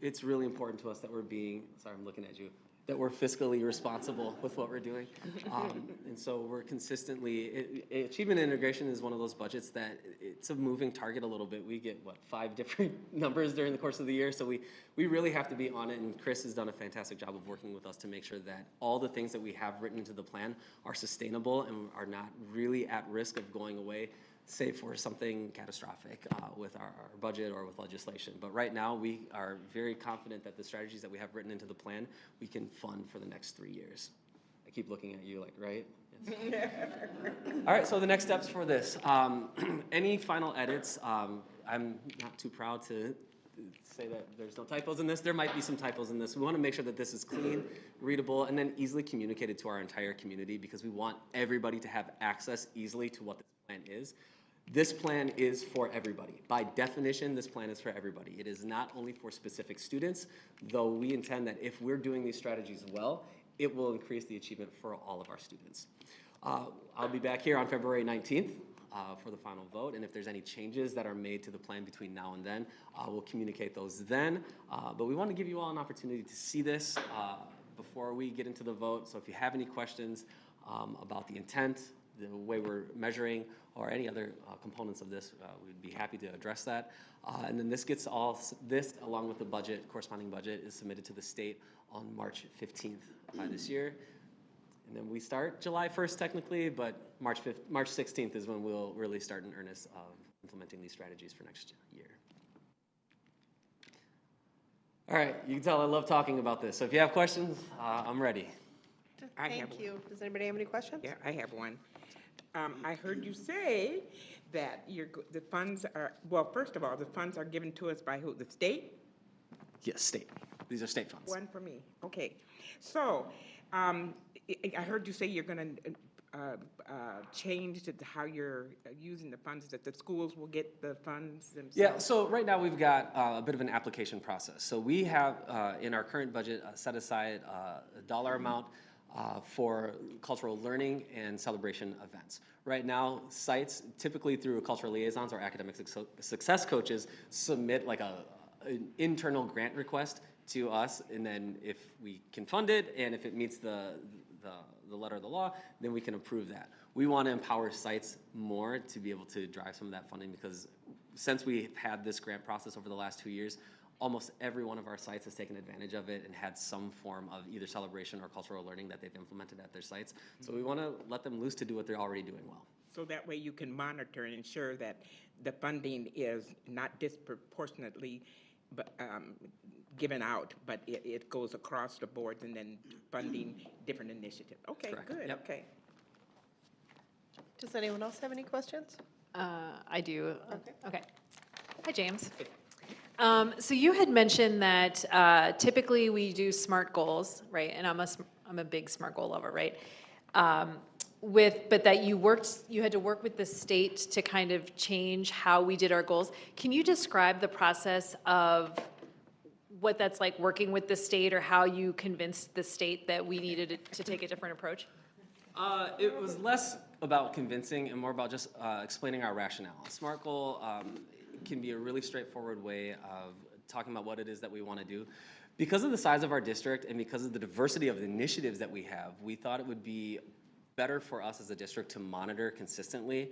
It's really important to us that we're being, sorry, I'm looking at you, that we're fiscally responsible with what we're doing. And so we're consistently, achievement and integration is one of those budgets that it's a moving target a little bit. We get, 5 different numbers during the course of the year. So we really have to be on it, and Chris has done a fantastic job of working with us to make sure that all the things that we have written into the plan are sustainable and are not really at risk of going away, save for something catastrophic with our budget or with legislation. But right now, we are very confident that the strategies that we have written into the plan, we can fund for the next 3 years. I keep looking at you like, right? Yes. All right, so the next steps for this. Any final edits, I'm not too proud to say that there's no typos in this. There might be some typos in this. We want to make sure that this is clean, readable, and then easily communicated to our entire community, because we want everybody to have access easily to what this plan is. This plan is for everybody. By definition, this plan is for everybody. It is not only for specific students, though we intend that if we're doing these strategies well, it will increase the achievement for all of our students. I'll be back here on February 19th for the final vote, and if there's any changes that are made to the plan between now and then, we'll communicate those then. But we want to give you all an opportunity to see this before we get into the vote. So if you have any questions about the intent, the way we're measuring, or any other components of this, we'd be happy to address that. And then this along with the budget, corresponding budget, is submitted to the state on March 15th this year. And then we start July 1st technically, but March 16th is when we'll really start in earnest of implementing these strategies for next year. All right, you can tell I love talking about this. So if you have questions, I'm ready. Thank you. Does anybody have any questions? Yeah, I have one. I heard you say that the funds are, well, first of all, the funds are given to us by who? The state? Yes, state. These are state funds. One for me. Okay. So I heard you say you're going to change how you're using the funds, that the schools will get the funds themselves? Yeah, so right now we've got a bit of an application process. So we have, in our current budget, set aside a dollar amount for cultural learning and celebration events. Right now, sites, typically through cultural liaisons or academic success coaches, submit like an internal grant request to us, and then if we can fund it, and if it meets the letter of the law, then we can approve that. We want to empower sites more to be able to drive some of that funding, because since we've had this grant process over the last 2 years, almost every one of our sites has taken advantage of it and had some form of either celebration or cultural learning that they've implemented at their sites. So we want to let them loose to do what they're already doing well. So that way you can monitor and ensure that the funding is not disproportionately given out, but it goes across the board and then funding different initiatives. Okay, Correct. Good, Yep. Okay. Does anyone else have any questions? I do. Okay. Hi, James. So you had mentioned that typically we do SMART goals, right? And I'm a big SMART goal lover, right? But that you had to work with the state to kind of change how we did our goals. Can you describe the process of what that's like working with the state, or how you convinced the state that we needed to take a different approach? It was less about convincing and more about just explaining our rationale. SMART goal can be a really straightforward way of talking about what it is that we want to do. Because of the size of our district and because of the diversity of the initiatives that we have, we thought it would be better for us as a district to monitor consistently,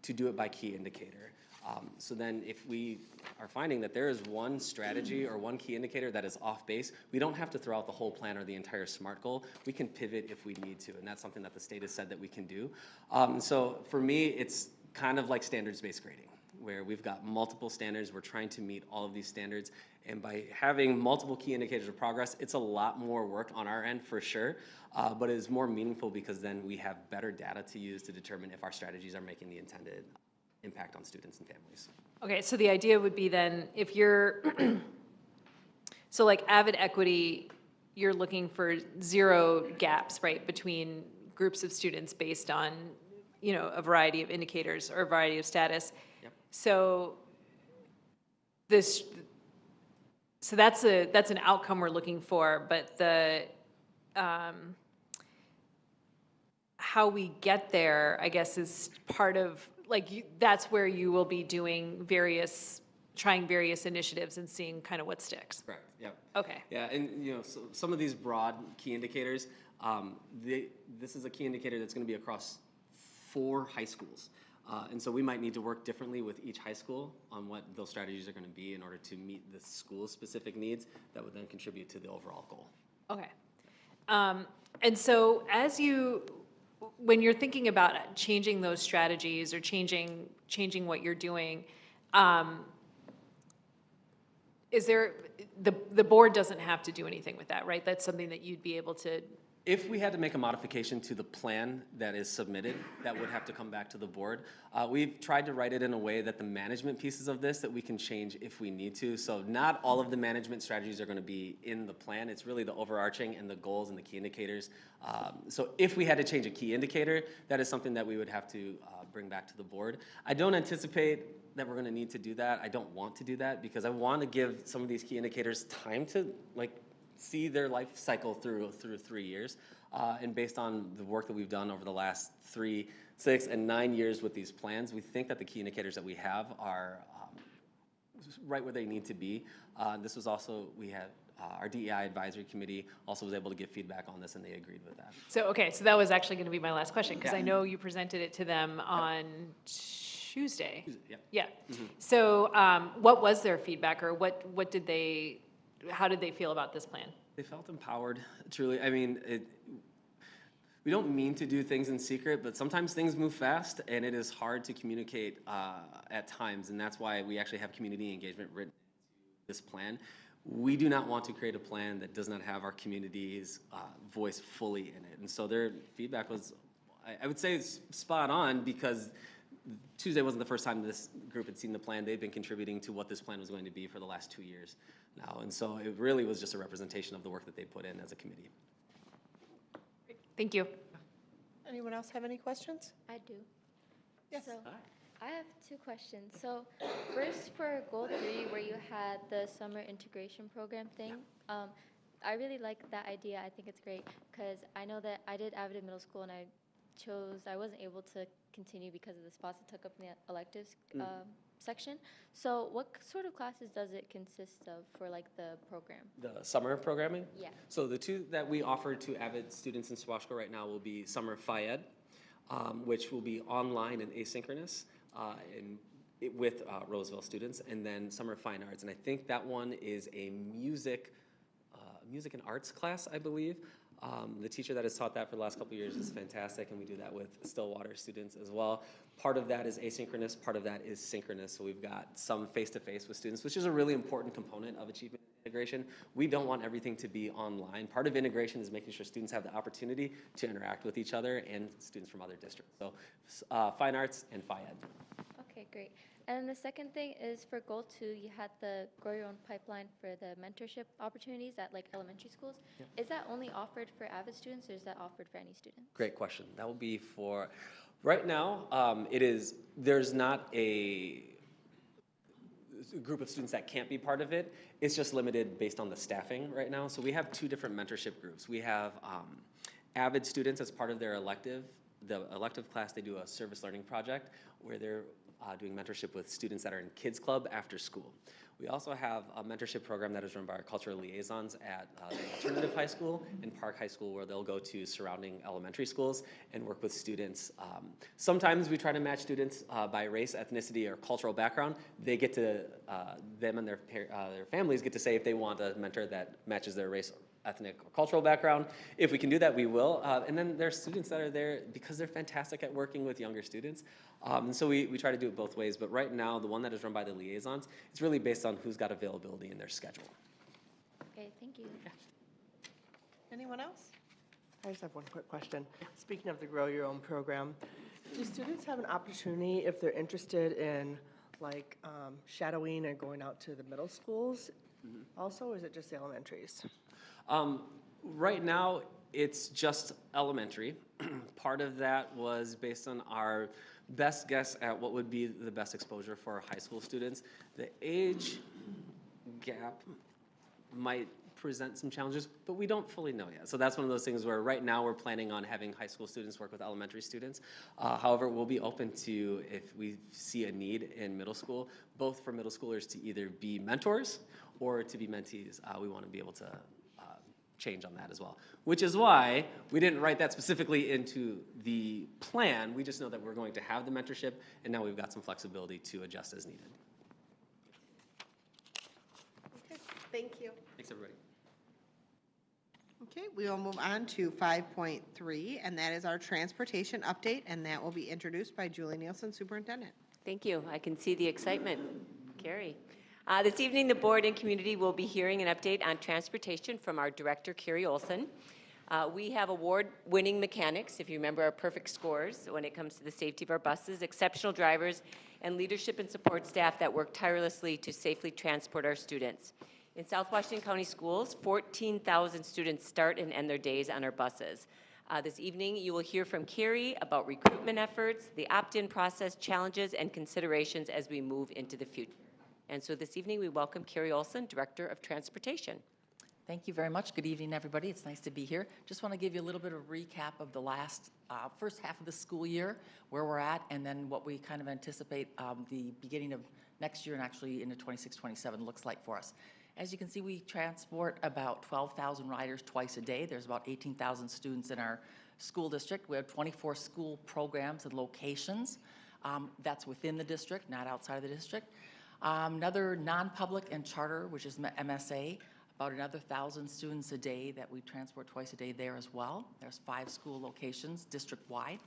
to do it by key indicator. So then if we are finding that there is one strategy or one key indicator that is off base, we don't have to throw out the whole plan or the entire SMART goal. We can pivot if we need to, and that's something that the state has said that we can do. So for me, it's kind of like standards-based grading, where we've got multiple standards, we're trying to meet all of these standards, and by having multiple key indicators of progress, it's a lot more work on our end for sure, but it is more meaningful because then we have better data to use to determine if our strategies are making the intended impact on students and families. Okay, so the idea would be then, if you're, so like Avid Equity, you're looking for 0 gaps, right, between groups of students based on, you know, a variety of indicators or a variety of status. Yep. So this, so that's an outcome we're looking for, but the, how we get there, I guess, is part of, like, that's where you will be doing trying various initiatives and seeing kind of what sticks. Correct, yep. Okay. Yeah, and you know, so some of these broad key indicators, this is a key indicator that's going to be across 4 high schools. And so we might need to work differently with each high school on what those strategies are going to be in order to meet the school's specific needs that would then contribute to the overall goal. Okay. And so when you're thinking about changing those strategies or changing what you're doing, is there, the board doesn't have to do anything with that, right? That's something that you'd be able to. If we had to make a modification to the plan that is submitted, that would have to come back to the board. We've tried to write it in a way that the management pieces of this that we can change if we need to. So not all of the management strategies are going to be in the plan. It's really the overarching and the goals and the key indicators. So if we had to change a key indicator, that is something that we would have to bring back to the board. I don't anticipate that we're going to need to do that. I don't want to do that because I want to give some of these key indicators time to see their life cycle through 3 years. And based on the work that we've done over the last 3, 6, and 9 years with these plans, we think that the key indicators that we have are right where they need to be. This was also, we had our DEI advisory committee also was able to give feedback on this, and they agreed with that. So, okay, so that was actually going to be my last question, because I know you presented it to them on Tuesday. Yeah. Mm-hmm. So what was their feedback, or what did they, how did they feel about this plan? They felt empowered, truly. I mean, we don't mean to do things in secret, but sometimes things move fast, and it is hard to communicate at times, and that's why we actually have community engagement written into this plan. We do not want to create a plan that does not have our community's voice fully in it, and so their feedback was, I would say, spot on, because Tuesday wasn't the first time this group had seen the plan. They've been contributing to what this plan was going to be for the last 2 years now, and so it really was just a representation of the work that they put in as a committee. Thank you. Anyone else have any questions? I do. Yes. So, I have 2 questions. So, first for goal 3, where you had the summer integration program thing, I really like that idea. I think it's great because I know that I did Avid Middle School and I wasn't able to continue because of the spots it took up in the electives section. So what sort of classes does it consist of for like the program? The summer programming? Yeah. So the 2 that we offer to Avid students in SoWashCo right now will be Summer Phi-Ed, which will be online and asynchronous with Roseville students, and then Summer Fine Arts. And I think that one is a music and arts class, I believe. The teacher that has taught that for the last couple of years is fantastic, and we do that with Stillwater students as well. Part of that is asynchronous, part of that is synchronous, so we've got some face-to-face with students, which is a really important component of achievement integration. We don't want everything to be online. Part of integration is making sure students have the opportunity to interact with each other and students from other districts. So Fine Arts and Phi-Ed. Okay, great. And the second thing is for goal 2, you had the grow your own pipeline for the mentorship opportunities at like elementary schools. Yeah. Is that only offered for Avid students, or is that offered for any students? Great question. That will be for, right now, there's not a group of students that can't be part of it. It's just limited based on the staffing right now. So we have two different mentorship groups. We have AVID students as part of their elective. The elective class, they do a service learning project where they're doing mentorship with students that are in Kids Club after school. We also have a mentorship program that is run by our cultural liaisons at the Alternative High School and Park High School, where they'll go to surrounding elementary schools and work with students. Sometimes we try to match students by race, ethnicity, or cultural background. They get to, them and their families get to say if they want a mentor that matches their race, ethnic, or cultural background. If we can do that, we will. And then there are students that are there because they're fantastic at working with younger students. And so we try to do it both ways. But right now, the one that is run by the liaisons, it's really based on who's got availability in their schedule. Okay, thank you. Anyone else? I just have one quick question. Speaking of the Grow Your Own program, do students have an opportunity if they're interested in like shadowing or going out to the middle schools also, or is it just the elementaries? Right now, it's just elementary. Part of that was based on our best guess at what would be the best exposure for high school students. The age gap might present some challenges, but we don't fully know yet. So that's one of those things where right now we're planning on having high school students work with elementary students. However, we'll be open to, if we see a need in middle school, both for middle schoolers to either be mentors or to be mentees. We want to be able to change on that as well, which is why we didn't write that specifically into the plan. We just know that we're going to have the mentorship, and now we've got some flexibility to adjust as needed. Okay, thank you. Thanks, everybody. Okay, we will move on to 5.3, and that is our transportation update, and that will be introduced by Julie Nielsen, Superintendent. Thank you. I can see the excitement. Carrie. This evening, the board and community will be hearing an update on transportation from our director, Carrie Olson. We have award-winning mechanics, if you remember our perfect scores when it comes to the safety of our buses, exceptional drivers, and leadership and support staff that work tirelessly to safely transport our students. In South Washington County Schools, 14,000 students start and end their days on our buses. This evening, you will hear from Carrie about recruitment efforts, the opt-in process, challenges, and considerations as we move into the future. And so this evening, we welcome Carrie Olson, Director of Transportation. Thank you very much. Good evening, everybody. It's nice to be here. Just want to give you a little bit of a recap of the first half of the school year, where we're at, and then what we kind of anticipate the beginning of next year and actually into 26-27 looks like for us. As you can see, we transport about 12,000 riders twice a day. There's about 18,000 students in our school district. We have 24 school programs and locations. That's within the district, not outside of the district. Another non-public and charter, which is MSA, about another 1,000 students a day that we transport twice a day there as well. There's 5 school locations district-wide.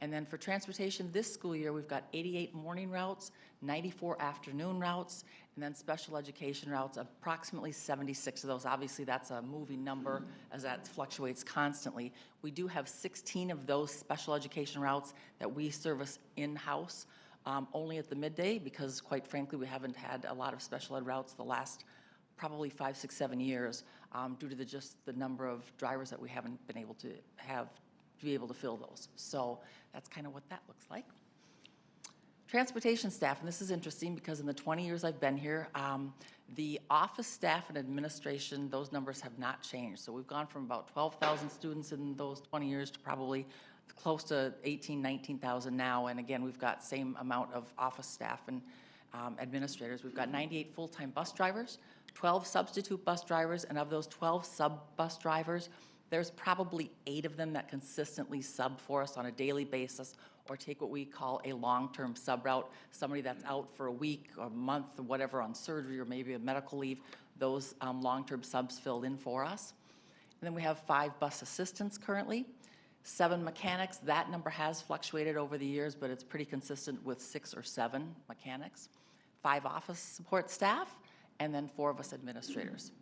And then for transportation this school year, we've got 88 morning routes, 94 afternoon routes, and then special education routes, approximately 76 of those. Obviously, that's a moving number as that fluctuates constantly. We do have 16 of those special education routes that we service in-house, only at the midday, because quite frankly, we haven't had a lot of special ed routes the last probably 5, 6, 7 years due to just the number of drivers that we haven't been able to have to be able to fill those. So that's kind of what that looks like. Transportation staff, and this is interesting because in the 20 years I've been here, the office staff and administration, those numbers have not changed. So we've gone from about 12,000 students in those 20 years to probably close to 18, 19,000 now. And again, we've got same amount of office staff and administrators. We've got 98 full-time bus drivers, 12 substitute bus drivers, and of those 12 sub-bus drivers, there's probably 8 of them that consistently sub for us on a daily basis or take what we call a long-term sub route, somebody that's out for a week or a month or whatever on surgery or maybe a medical leave, those long-term subs filled in for us. And then we have 5 bus assistants currently, 7 mechanics. That number has fluctuated over the years, but it's pretty consistent with 6 or 7 mechanics, 5 office support staff, and then 4 of us administrators.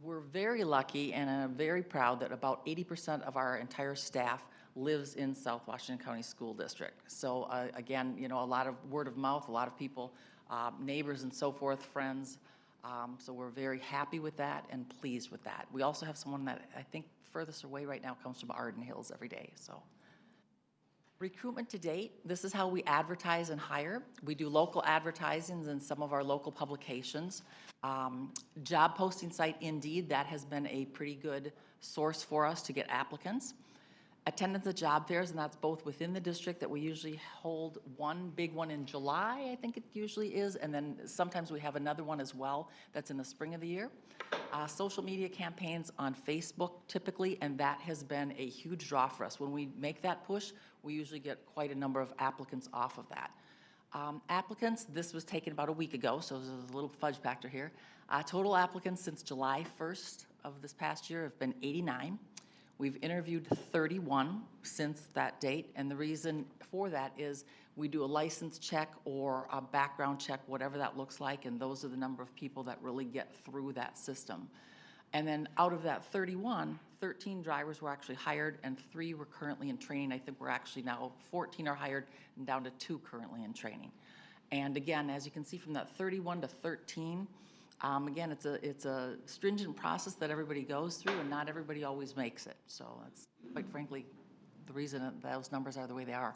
We're very lucky and very proud that about 80% of our entire staff lives in South Washington County School District. So again, you know, a lot of word of mouth, a lot of people, neighbors and so forth, friends. So we're very happy with that and pleased with that. We also have someone that I think furthest away right now comes from Arden Hills every day. So Recruitment to date, this is how we advertise and hire. We do local advertisings in some of our local publications. Job posting site Indeed, that has been a pretty good source for us to get applicants. Attendance at job fairs, and that's both within the district that we usually hold one big one in July, I think it usually is, and then sometimes we have another one as well that's in the spring of the year. Social media campaigns on Facebook typically, and that has been a huge draw for us. When we make that push, we usually get quite a number of applicants off of that. Applicants, this was taken about a week ago, so there's a little fudge factor here. Total applicants since July 1st of this past year have been 89. We've interviewed 31 since that date, and the reason for that is we do a license check or a background check, whatever that looks like, and those are the number of people that really get through that system. And then out of that 31, 13 drivers were actually hired and 3 were currently in training. I think we're actually now 14 are hired and down to 2 currently in training. And again, as you can see from that 31 to 13, again, it's a stringent process that everybody goes through, and not everybody always makes it. So that's, quite frankly, the reason that those numbers are the way they are.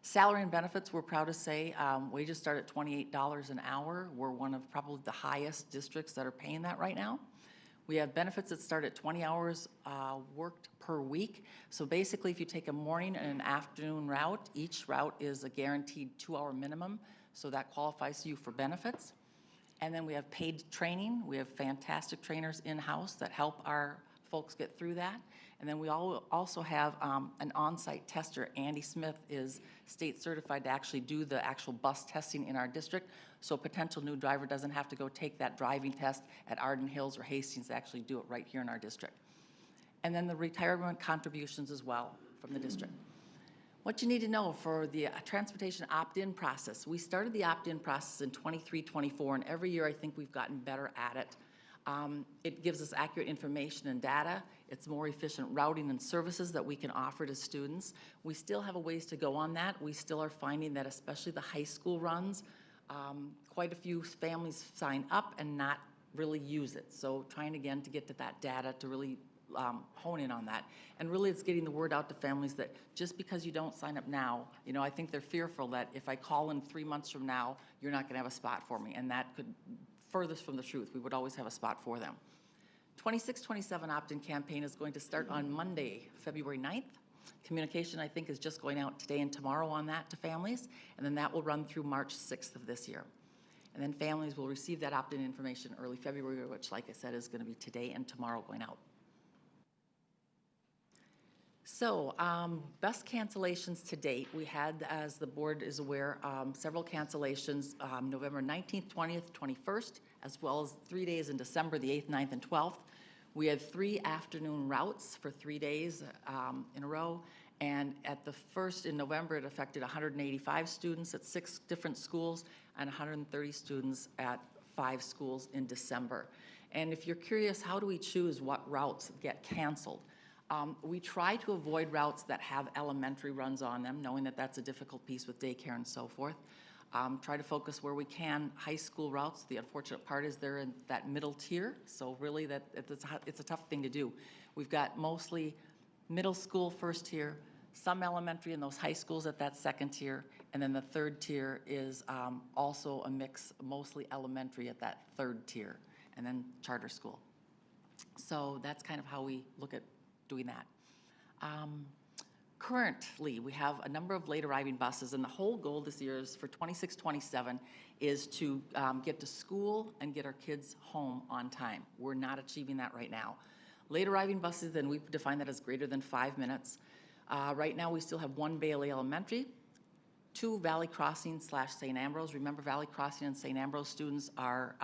Salary and benefits, we're proud to say, wages start at $28 an hour. We're one of probably the highest districts that are paying that right now. We have benefits that start at 20 hours worked per week. So basically, if you take a morning and an afternoon route, each route is a guaranteed 2-hour minimum. So that qualifies you for benefits. And then we have paid training. We have fantastic trainers in-house that help our folks get through that. And then we also have an on-site tester. Andy Smith is state certified to actually do the actual bus testing in our district. So a potential new driver doesn't have to go take that driving test at Arden Hills or Hastings, to actually do it right here in our district. And then the retirement contributions as well from the district. What you need to know for the transportation opt-in process. We started the opt-in process in 23-24, and every year I think we've gotten better at it. It gives us accurate information and data. It's more efficient routing and services that we can offer to students. We still have a ways to go on that. We still are finding that especially the high school runs, quite a few families sign up and not really use it. So trying again to get to that data to really hone in on that. And really it's getting the word out to families that just because you don't sign up now, you know, I think they're fearful that if I call in 3 months from now, you're not gonna have a spot for me. And that could furthest from the truth. We would always have a spot for them. 26-27 opt-in campaign is going to start on Monday, February 9th. Communication, I think, is just going out today and tomorrow on that to families, and then that will run through March 6th of this year. And then families will receive that opt-in information early February, which, like I said, is going to be today and tomorrow going out. So, bus cancellations to date, we had, as the board is aware, several cancellations, November 19th, 20th, 21st, as well as 3 days in December, the 8th, 9th, and 12th. We had 3 afternoon routes for 3 days in a row, and at the first in November, it affected 185 students at 6 different schools and 130 students at 5 schools in December. And if you're curious, how do we choose what routes get canceled? We try to avoid routes that have elementary runs on them, knowing that that's a difficult piece with daycare and so forth. Try to focus where we can high school routes. The unfortunate part is they're in that middle tier, so really it's a tough thing to do. We've got mostly middle school first tier, some elementary in those high schools at that second tier, and then the third tier is also a mix, mostly elementary at that third tier, and then charter school. So that's kind of how we look at doing that. Currently, we have a number of late arriving buses, and the whole goal this year is for 26-27 is to get to school and get our kids home on time. We're not achieving that right now. Late arriving buses, then we define that as greater than 5 minutes. Right now, we still have 1 Bailey Elementary, 2 Valley Crossing / St. Ambrose. Remember, Valley Crossing and St. Ambrose students are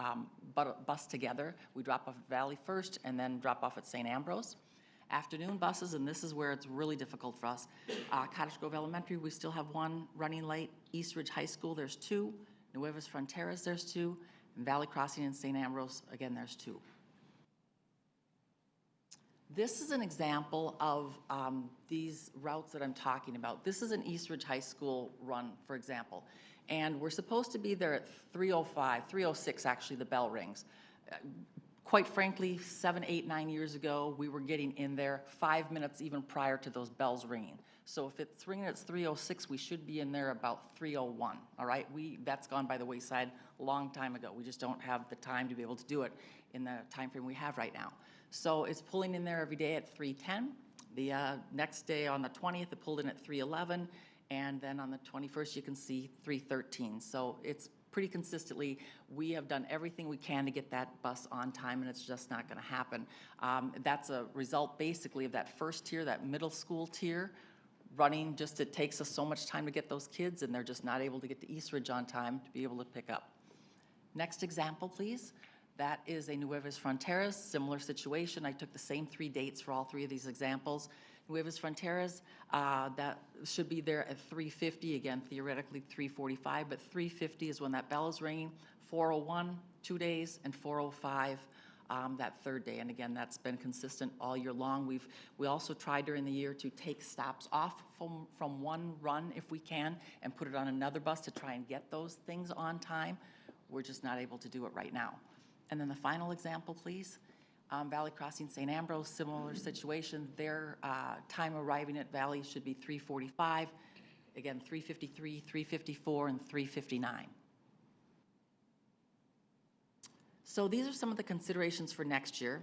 bused together. We drop off at Valley first and then drop off at St. Ambrose. Afternoon buses, and this is where it's really difficult for us. Cottage Grove Elementary, we still have 1 running late. East Ridge High School, there's 2. Nuevas Fronteras, there's 2. And Valley Crossing and St. Ambrose, again, there's 2. This is an example of these routes that I'm talking about. This is an East Ridge High School run, for example. And we're supposed to be there at 3:05, 3:06 actually, the bell rings. Quite frankly, 7, 8, 9 years ago, we were getting in there 5 minutes even prior to those bells ringing. So if it's ringing at 3:06, we should be in there about 3:01, all right? That's gone by the wayside a long time ago. We just don't have the time to be able to do it in the time frame we have right now. So it's pulling in there every day at 3:10. The next day on the 20th, it pulled in at 3:11, and then on the 21st, you can see 3:13. So it's pretty consistently, we have done everything we can to get that bus on time, and it's just not going to happen. That's a result basically of that first tier, that middle school tier, running just, it takes us so much time to get those kids, and they're just not able to get to Eastridge on time to be able to pick up. Next example, please. That is a Nuevas Fronteras, similar situation. I took the same 3 dates for all 3 of these examples. Nuevas Fronteras, that should be there at 3:50, again, theoretically 3:45, but 3:50 is when that bell is ringing, 4:01, 2 days, and 4:05 that 3rd day. And again, that's been consistent all year long. We also tried during the year to take stops off from one run if we can and put it on another bus to try and get those things on time. We're just not able to do it right now. And then the final example, please. Valley Crossing St. Ambrose, similar situation. Their time arriving at Valley should be 3:45. Again, 3:53, 3:54, and 3:59. So these are some of the considerations for next year.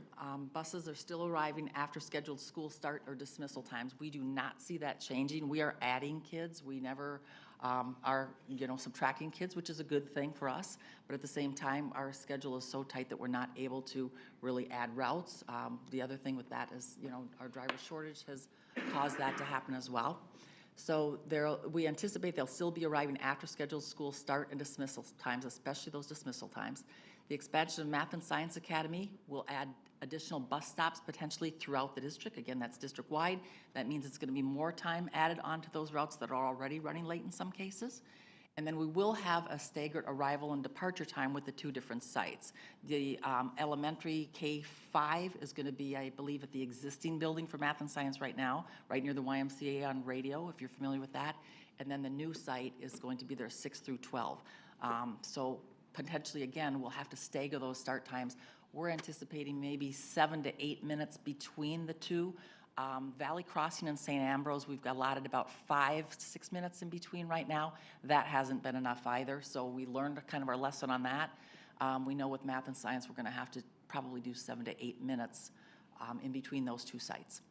Buses are still arriving after scheduled school start or dismissal times. We do not see that changing. We are adding kids. We never are, subtracting kids, which is a good thing for us. But at the same time, our schedule is so tight that we're not able to really add routes. The other thing with that is, our driver shortage has caused that to happen as well. So we anticipate they'll still be arriving after scheduled school start and dismissal times, especially those dismissal times. The expansion of Math and Science Academy will add additional bus stops potentially throughout the district. Again, that's district-wide. That means it's going to be more time added onto those routes that are already running late in some cases. And then we will have a staggered arrival and departure time with the 2 different sites. The elementary K-5 is going to be, I believe, at the existing building for Math and Science right now, right near the YMCA on Radio, if you're familiar with that. And then the new site is going to be their 6 through 12. So potentially, again, we'll have to stagger those start times. We're anticipating maybe 7 to 8 minutes between the 2. Valley Crossing and St. Ambrose, we've got allotted about 5 to 6 minutes in between right now. That hasn't been enough either, so we learned kind of our lesson on that. We know with Math and Science, we're going to have to probably do 7 to 8 minutes in between those 2 sites.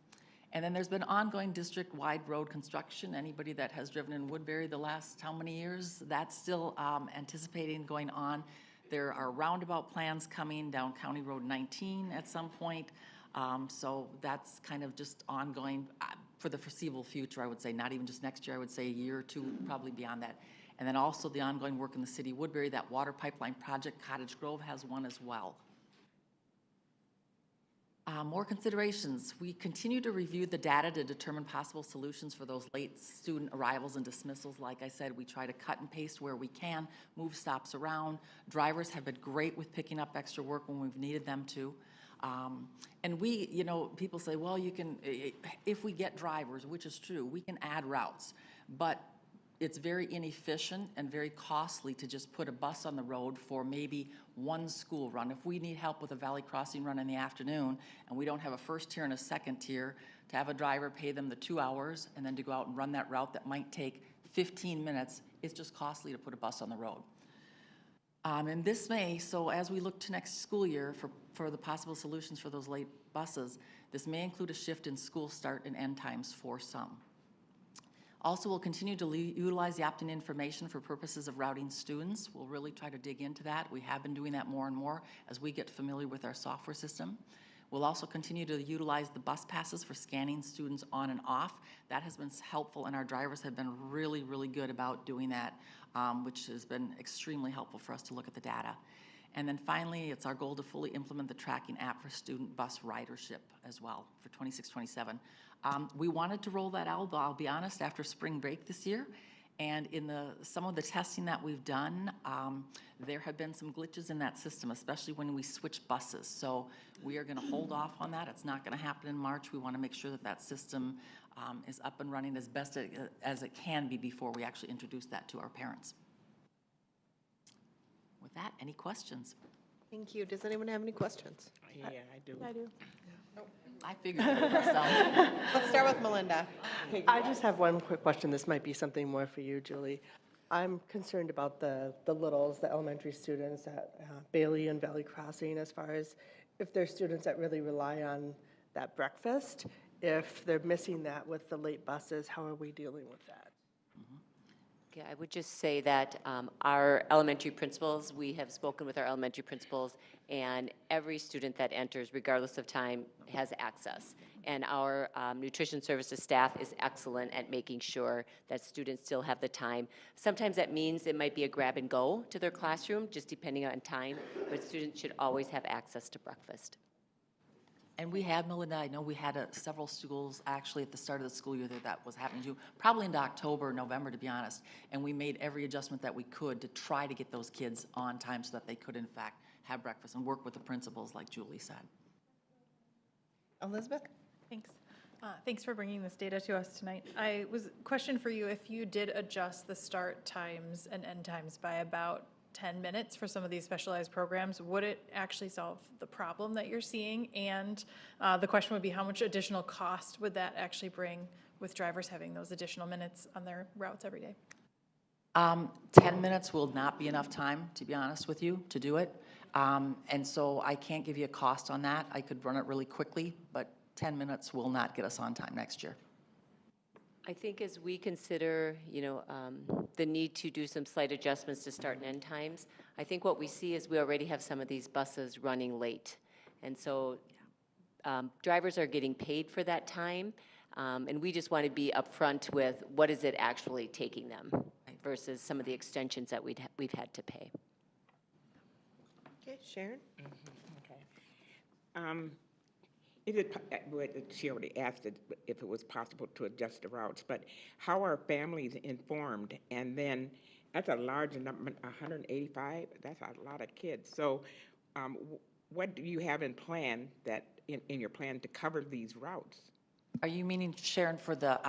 And then there's been ongoing district-wide road construction. Anybody that has driven in Woodbury the last how many years, that's still anticipating going on. There are roundabout plans coming down County Road 19 at some point. So that's kind of just ongoing for the foreseeable future, I would say, not even just next year, I would say a year or 2, probably beyond that. And then also the ongoing work in the city of Woodbury, that water pipeline project, Cottage Grove has one as well. More considerations. We continue to review the data to determine possible solutions for those late student arrivals and dismissals. Like I said, we try to cut and paste where we can, move stops around. Drivers have been great with picking up extra work when we've needed them to. And we, people say, well, you can, if we get drivers, which is true, we can add routes, but it's very inefficient and very costly to just put a bus on the road for maybe 1 school run. If we need help with a Valley Crossing run in the afternoon and we don't have a first tier and a second tier, to have a driver pay them the 2 hours and then to go out and run that route that might take 15 minutes, it's just costly to put a bus on the road. And this may, so as we look to next school year for the possible solutions for those late buses, this may include a shift in school start and end times for some. Also, we'll continue to utilize the opt-in information for purposes of routing students. We'll really try to dig into that. We have been doing that more and more as we get familiar with our software system. We'll also continue to utilize the bus passes for scanning students on and off. That has been helpful, and our drivers have been really, really good about doing that, which has been extremely helpful for us to look at the data. And then finally, it's our goal to fully implement the tracking app for student bus ridership as well for 26-27. We wanted to roll that out, though I'll be honest, after spring break this year. And in some of the testing that we've done, there have been some glitches in that system, especially when we switch buses. So we are going to hold off on that. It's not going to happen in March. We want to make sure that that system is up and running as best as it can be before we actually introduce that to our parents. With that, any questions? Thank you. Does anyone have any questions? Yeah, I do. I do. I figured it myself. Let's start with Melinda. I just have one quick question. This might be something more for you, Julie. I'm concerned about the littles, the elementary students at Bailey and Valley Crossing, as far as if they're students that really rely on that breakfast, if they're missing that with the late buses, how are we dealing with that? Okay, I would just say that our elementary principals, we have spoken with our elementary principals, and every student that enters, regardless of time, has access. And our nutrition services staff is excellent at making sure that students still have the time. Sometimes that means it might be a grab and go to their classroom, just depending on time, but students should always have access to breakfast. And we have, Melinda, I know we had several schools actually at the start of the school year that was happening too, probably into October, November, to be honest. And we made every adjustment that we could to try to get those kids on time so that they could, in fact, have breakfast and work with the principals, like Julie said. Elizabeth? Thanks. Thanks for bringing this data to us tonight. Question for you, if you did adjust the start times and end times by about 10 minutes for some of these specialized programs, would it actually solve the problem that you're seeing? And the question would be, how much additional cost would that actually bring with drivers having those additional minutes on their routes every day? 10 minutes will not be enough time, to be honest with you, to do it. And so I can't give you a cost on that. I could run it really quickly, but 10 minutes will not get us on time next year. I think as we consider, the need to do some slight adjustments to start and end times, I think what we see is we already have some of these buses running late. And so drivers are getting paid for that time, and we just want to be upfront with what is it actually taking them versus some of the extensions that we've had to pay. Okay, Sharon? Okay. She already asked if it was possible to adjust the routes, but how are families informed? And then that's a large number, 185, that's a lot of kids. So what do you have in plan in your plan to cover these routes? Are you meaning, Sharon, for the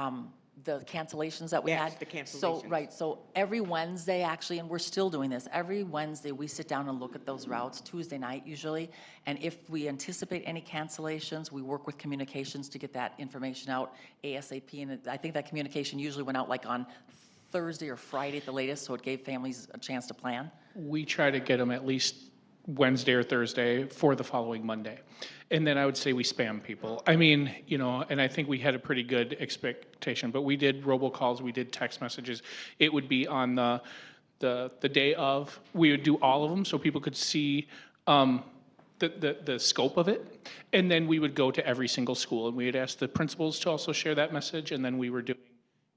cancellations that we had? Yes, the cancellations. So, right, so every Wednesday, actually, and we're still doing this, every Wednesday we sit down and look at those routes, Tuesday night usually, and if we anticipate any cancellations, we work with communications to get that information out ASAP, and I think that communication usually went out like on Thursday or Friday at the latest, so it gave families a chance to plan. We try to get them at least Wednesday or Thursday for the following Monday. And then I would say we spam people. I mean, and I think we had a pretty good expectation, but we did robocalls, we did text messages. It would be on the day of. We would do all of them so people could see the scope of it. And then we would go to every single school, and we would ask the principals to also share that message, and then we were doing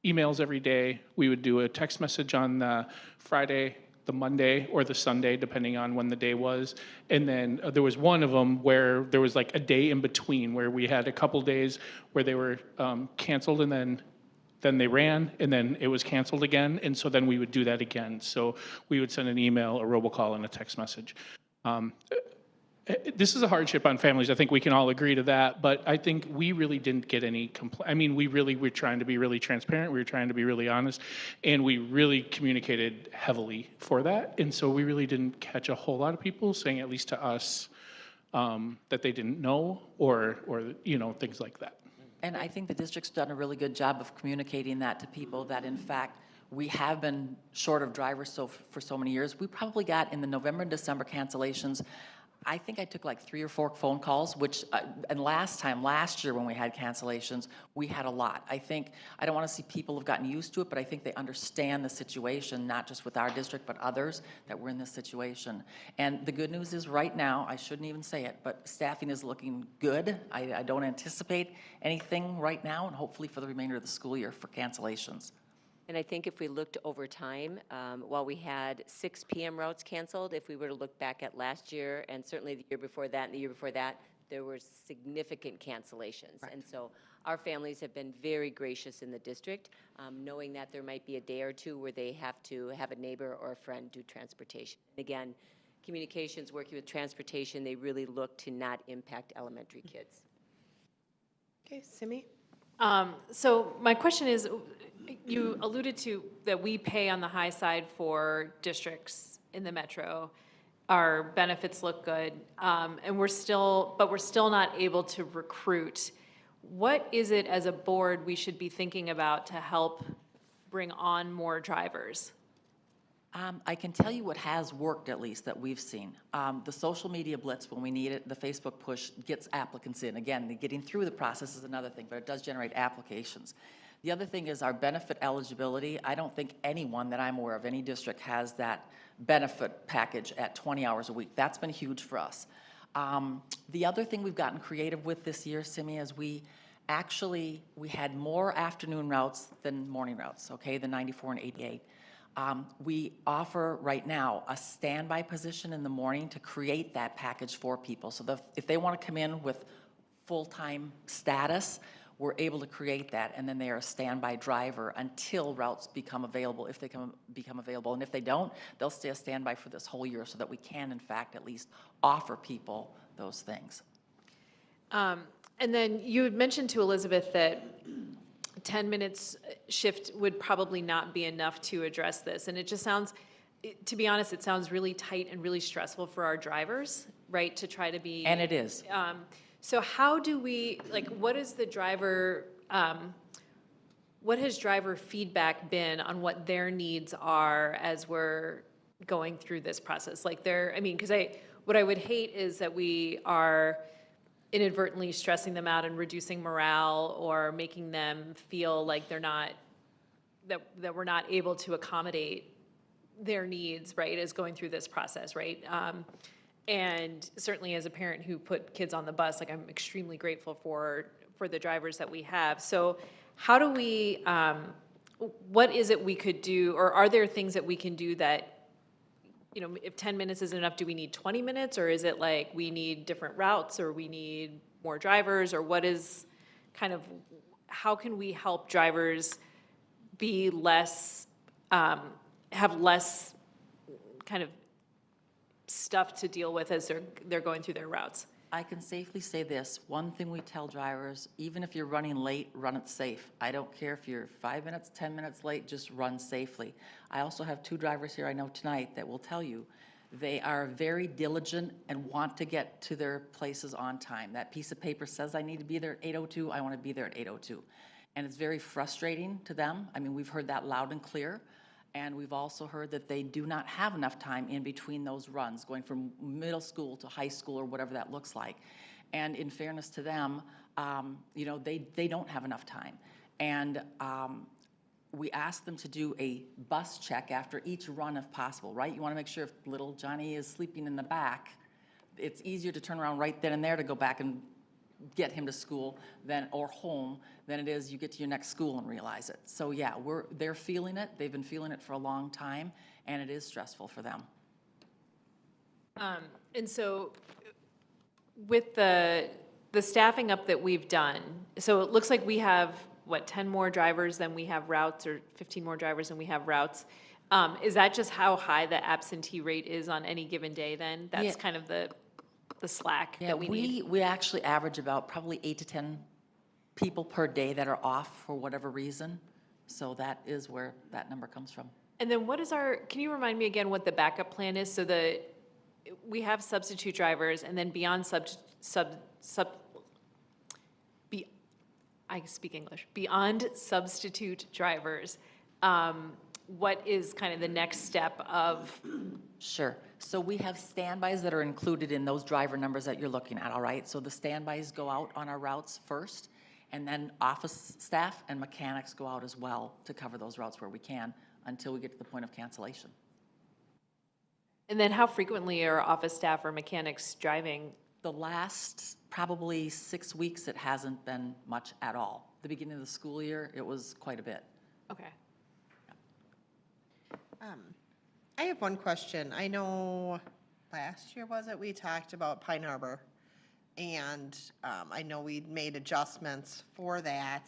emails every day. We would do a text message on the Friday, the Monday, or the Sunday, depending on when the day was. And then there was one of them where there was like a day in between where we had a couple days where they were canceled, and then they ran, and then it was canceled again. And so then we would do that again. So we would send an email, a robocall, and a text message. This is a hardship on families. I think we can all agree to that, but I think we really didn't get any I mean, we really were trying to be really transparent. We were trying to be really honest, and we really communicated heavily for that. And so we really didn't catch a whole lot of people saying, at least to us, that they didn't know or things like that. And I think the district's done a really good job of communicating that to people, that in fact, we have been short of drivers for so many years. We probably got in the November and December cancellations, I think I took like 3 or 4 phone calls, which, and last year when we had cancellations, we had a lot. I don't want to see people have gotten used to it, but I think they understand the situation, not just with our district, but others, that we're in this situation. And the good news is right now, I shouldn't even say it, but staffing is looking good. I don't anticipate anything right now, and hopefully for the remainder of the school year for cancellations. And I think if we looked over time, while we had 6 p.m. routes canceled, if we were to look back at last year, and certainly the year before that and the year before that, there were significant cancellations. Right. And so our families have been very gracious in the district, knowing that there might be a day or two where they have to have a neighbor or a friend do transportation. And again, communications, working with transportation, they really look to not impact elementary kids. Okay, Simi? So my question is, you alluded to that we pay on the high side for districts in the metro. our benefits look good, and we're still not able to recruit. What is it as a board we should be thinking about to help bring on more drivers? I can tell you what has worked, at least, that we've seen. The social media blitz, when we need it, the Facebook push gets applicants in. Again, getting through the process is another thing, but it does generate applications. The other thing is our benefit eligibility. I don't think anyone that I'm aware of, any district, has that benefit package at 20 hours a week. That's been huge for us. The other thing we've gotten creative with this year, Simi, is we had more afternoon routes than morning routes, okay, the 94 and 88. We offer right now a standby position in the morning to create that package for people. So if they want to come in with full-time status, we're able to create that, and then they are a standby driver until routes become available, if they become available. And if they don't, they'll stay a standby for this whole year so that we can, in fact, at least offer people those things. And then you had mentioned to Elizabeth that 10 minutes shift would probably not be enough to address this. And it just sounds, to be honest, it sounds really tight and really stressful for our drivers, right, to try to be. And it is. So how do we, like, what is the driver, what has driver feedback been on what their needs are as we're going through this process? Like because what I would hate is that we are inadvertently stressing them out and reducing morale or making them feel like they're not, that we're not able to accommodate their needs, right, as going through this process, right? And certainly as a parent who put kids on the bus, like, I'm extremely grateful for the drivers that we have. So how do we, what is it we could do, or are there things that we can do that, if 10 minutes isn't enough, do we need 20 minutes? Or is it like we need different routes, or we need more drivers? Or what is kind of, how can we help drivers be less, have less kind of stuff to deal with as they're going through their routes? I can safely say this. One thing we tell drivers, even if you're running late, run it safe. I don't care if you're 5 minutes, 10 minutes late, just run safely. I also have 2 drivers here I know tonight that will tell you they are very diligent and want to get to their places on time. That piece of paper says I need to be there at 8:02, I want to be there at 8:02. And it's very frustrating to them. I mean, we've heard that loud and clear. And we've also heard that they do not have enough time in between those runs, going from middle school to high school or whatever that looks like. And in fairness to them, they don't have enough time. And we ask them to do a bus check after each run if possible, right? You want to make sure if little Johnny is sleeping in the back, it's easier to turn around right then and there to go back and get him to school or home than it is you get to your next school and realize it. So yeah, they're feeling it. They've been feeling it for a long time, and it is stressful for them. And so with the staffing up that we've done, so it looks like we have, 10 more drivers than we have routes, or 15 more drivers than we have routes. Is that just how high the absentee rate is on any given day then? That's kind of the slack that we need? We actually average about probably 8 to 10 people per day that are off for whatever reason. So that is where that number comes from. And then can you remind me again what the backup plan is? So we have substitute drivers, and then beyond I speak English, beyond substitute drivers, what is kind of the next step of? Sure. So we have standbys that are included in those driver numbers that you're looking at, all right? So the standbys go out on our routes first, and then office staff and mechanics go out as well to cover those routes where we can until we get to the point of cancellation. And then how frequently are office staff or mechanics driving? The last probably 6 weeks, it hasn't been much at all. The beginning of the school year, it was quite a bit. Okay. I have one question. I know last year, we talked about Pine Harbor, and I know we made adjustments for that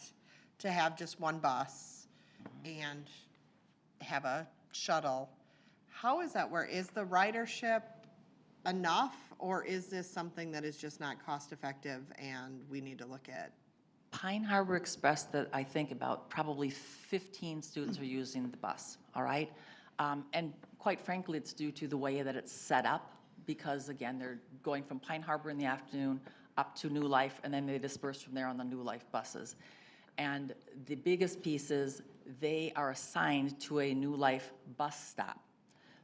to have just one bus and have a shuttle. How is that work? Is the ridership enough, or is this something that is just not cost effective and we need to look at? Pine Harbor Express, that I think about probably 15 students are using the bus, all right? And quite frankly, it's due to the way that it's set up. because again, they're going from Pine Harbor in the afternoon up to New Life, and then they disperse from there on the New Life buses. And the biggest piece is they are assigned to a New Life bus stop.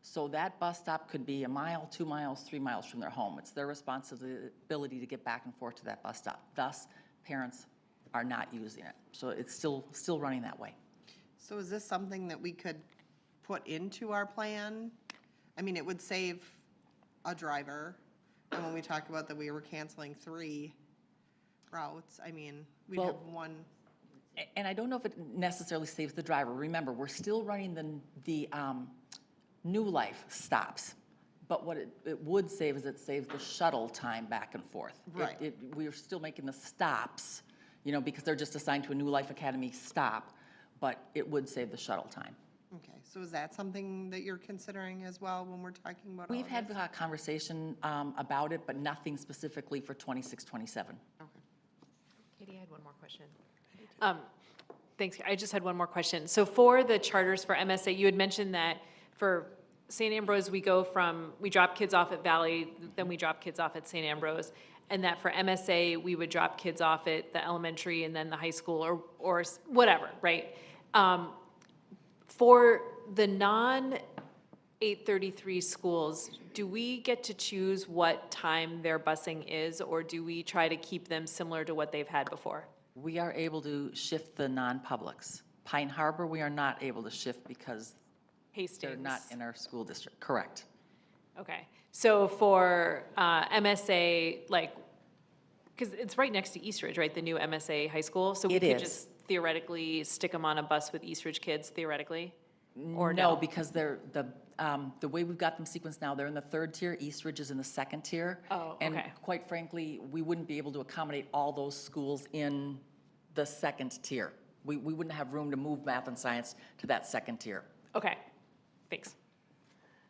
So that bus stop could be 1 mile, 2 miles, 3 miles from their home. It's their responsibility to get back and forth to that bus stop. Thus, parents are not using it. So it's still running that way. So is this something that we could put into our plan? I mean, it would save a driver. And when we talk about that we were canceling 3 routes, I mean, we'd have one. And I don't know if it necessarily saves the driver. Remember, we're still running the New Life stops. But what it would save is it saves the shuttle time back and forth. Right. We're still making the stops, because they're just assigned to a New Life Academy stop, but it would save the shuttle time. Okay, so is that something that you're considering as well when we're talking about all We've of had this? a conversation about it, but nothing specifically for 26, 27. Okay. Katie, I had one more question. Thanks. I just had one more question. So for the charters for MSA, you had mentioned that for St. Ambrose, we drop kids off at Valley, then we drop kids off at St. Ambrose, and that for MSA, we would drop kids off at the elementary and then the high school or whatever, right? For the non-833 schools, do we get to choose what time their busing is, or do we try to keep them similar to what they've had before? We are able to shift the non-publics. Pine Harbor, we are not able to shift because Hastings. they're not in our school district. Correct. Okay, so for MSA, because it's right next to Eastridge, right, the new MSA high school? So we It could is. just theoretically stick them on a bus with Eastridge kids, theoretically? Or No, because they're, the way we've got them sequenced now, they're in the 3rd tier, Eastridge is in the 2nd tier. Oh, And okay. quite frankly, we wouldn't be able to accommodate all those schools in the 2nd tier. We wouldn't have room to move math and science to that 2nd tier. Okay, thanks.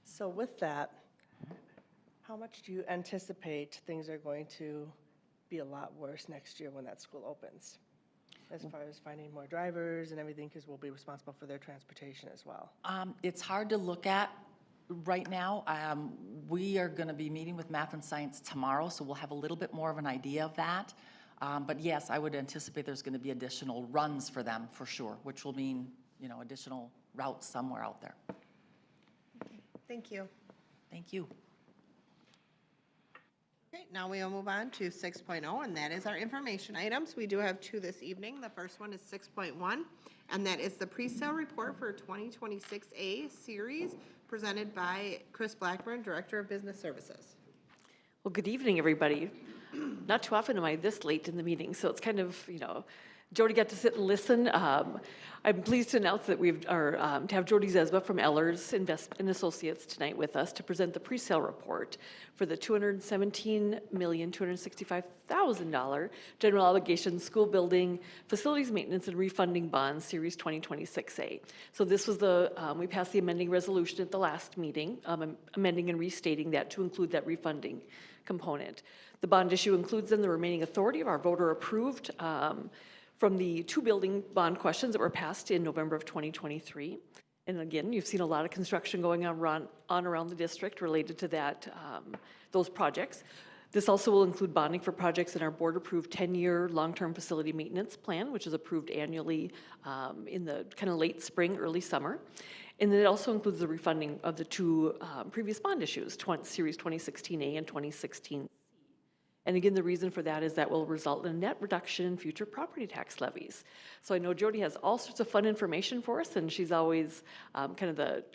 So with that, how much do you anticipate things are going to be a lot worse next year when that school opens? As far as finding more drivers and everything, because we'll be responsible for their transportation as well. It's hard to look at right now. We are going to be meeting with math and science tomorrow, so we'll have a little bit more of an idea of that. But yes, I would anticipate there's going to be additional runs for them for sure, which will mean, additional routes somewhere out there. Thank you. Thank you. Okay, now we will move on to 6.0, and that is our information items. We do have 2 this evening. The first one is 6.1, and that is the presale report for 2026A series presented by Chris Blackburn, Director of Business Services. Well, good evening, everybody. Not too often am I this late in the meeting, so it's kind of, Jody got to sit and listen. I'm pleased to announce that to have Jody Zesba from Ellers Investment Associates tonight with us to present the presale report for the $217,265,000 general obligation school building facilities maintenance and refunding bonds series 2026A. So this was we passed the amending resolution at the last meeting, amending and restating that to include that refunding component. The bond issue includes then the remaining authority of our voter approved from the 2 building bond questions that were passed in November of 2023. And again, you've seen a lot of construction going on around the district related to that, those projects. This also will include bonding for projects in our board-approved 10-year long-term facility maintenance plan, which is approved annually in the kind of late spring, early summer. And then it also includes the refunding of the 2 previous bond issues, Series 2016A and 2016. And again, the reason for that is that will result in a net reduction in future property tax levies. So I know Jody has all sorts of fun information for us, and she's always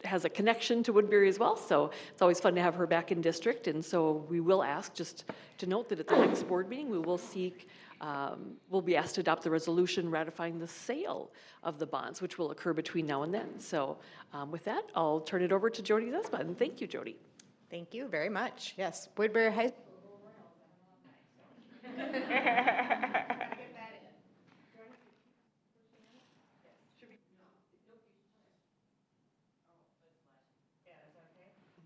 has a connection to Woodbury as well. So it's always fun to have her back in district. And so we will ask just to note that at the next board meeting, we will we'll be asked to adopt the resolution ratifying the sale of the bonds, which will occur between now and then. So with that, I'll turn it over to Jody Zesba. And thank you, Jody. Thank you very much. Yes, Woodbury High School.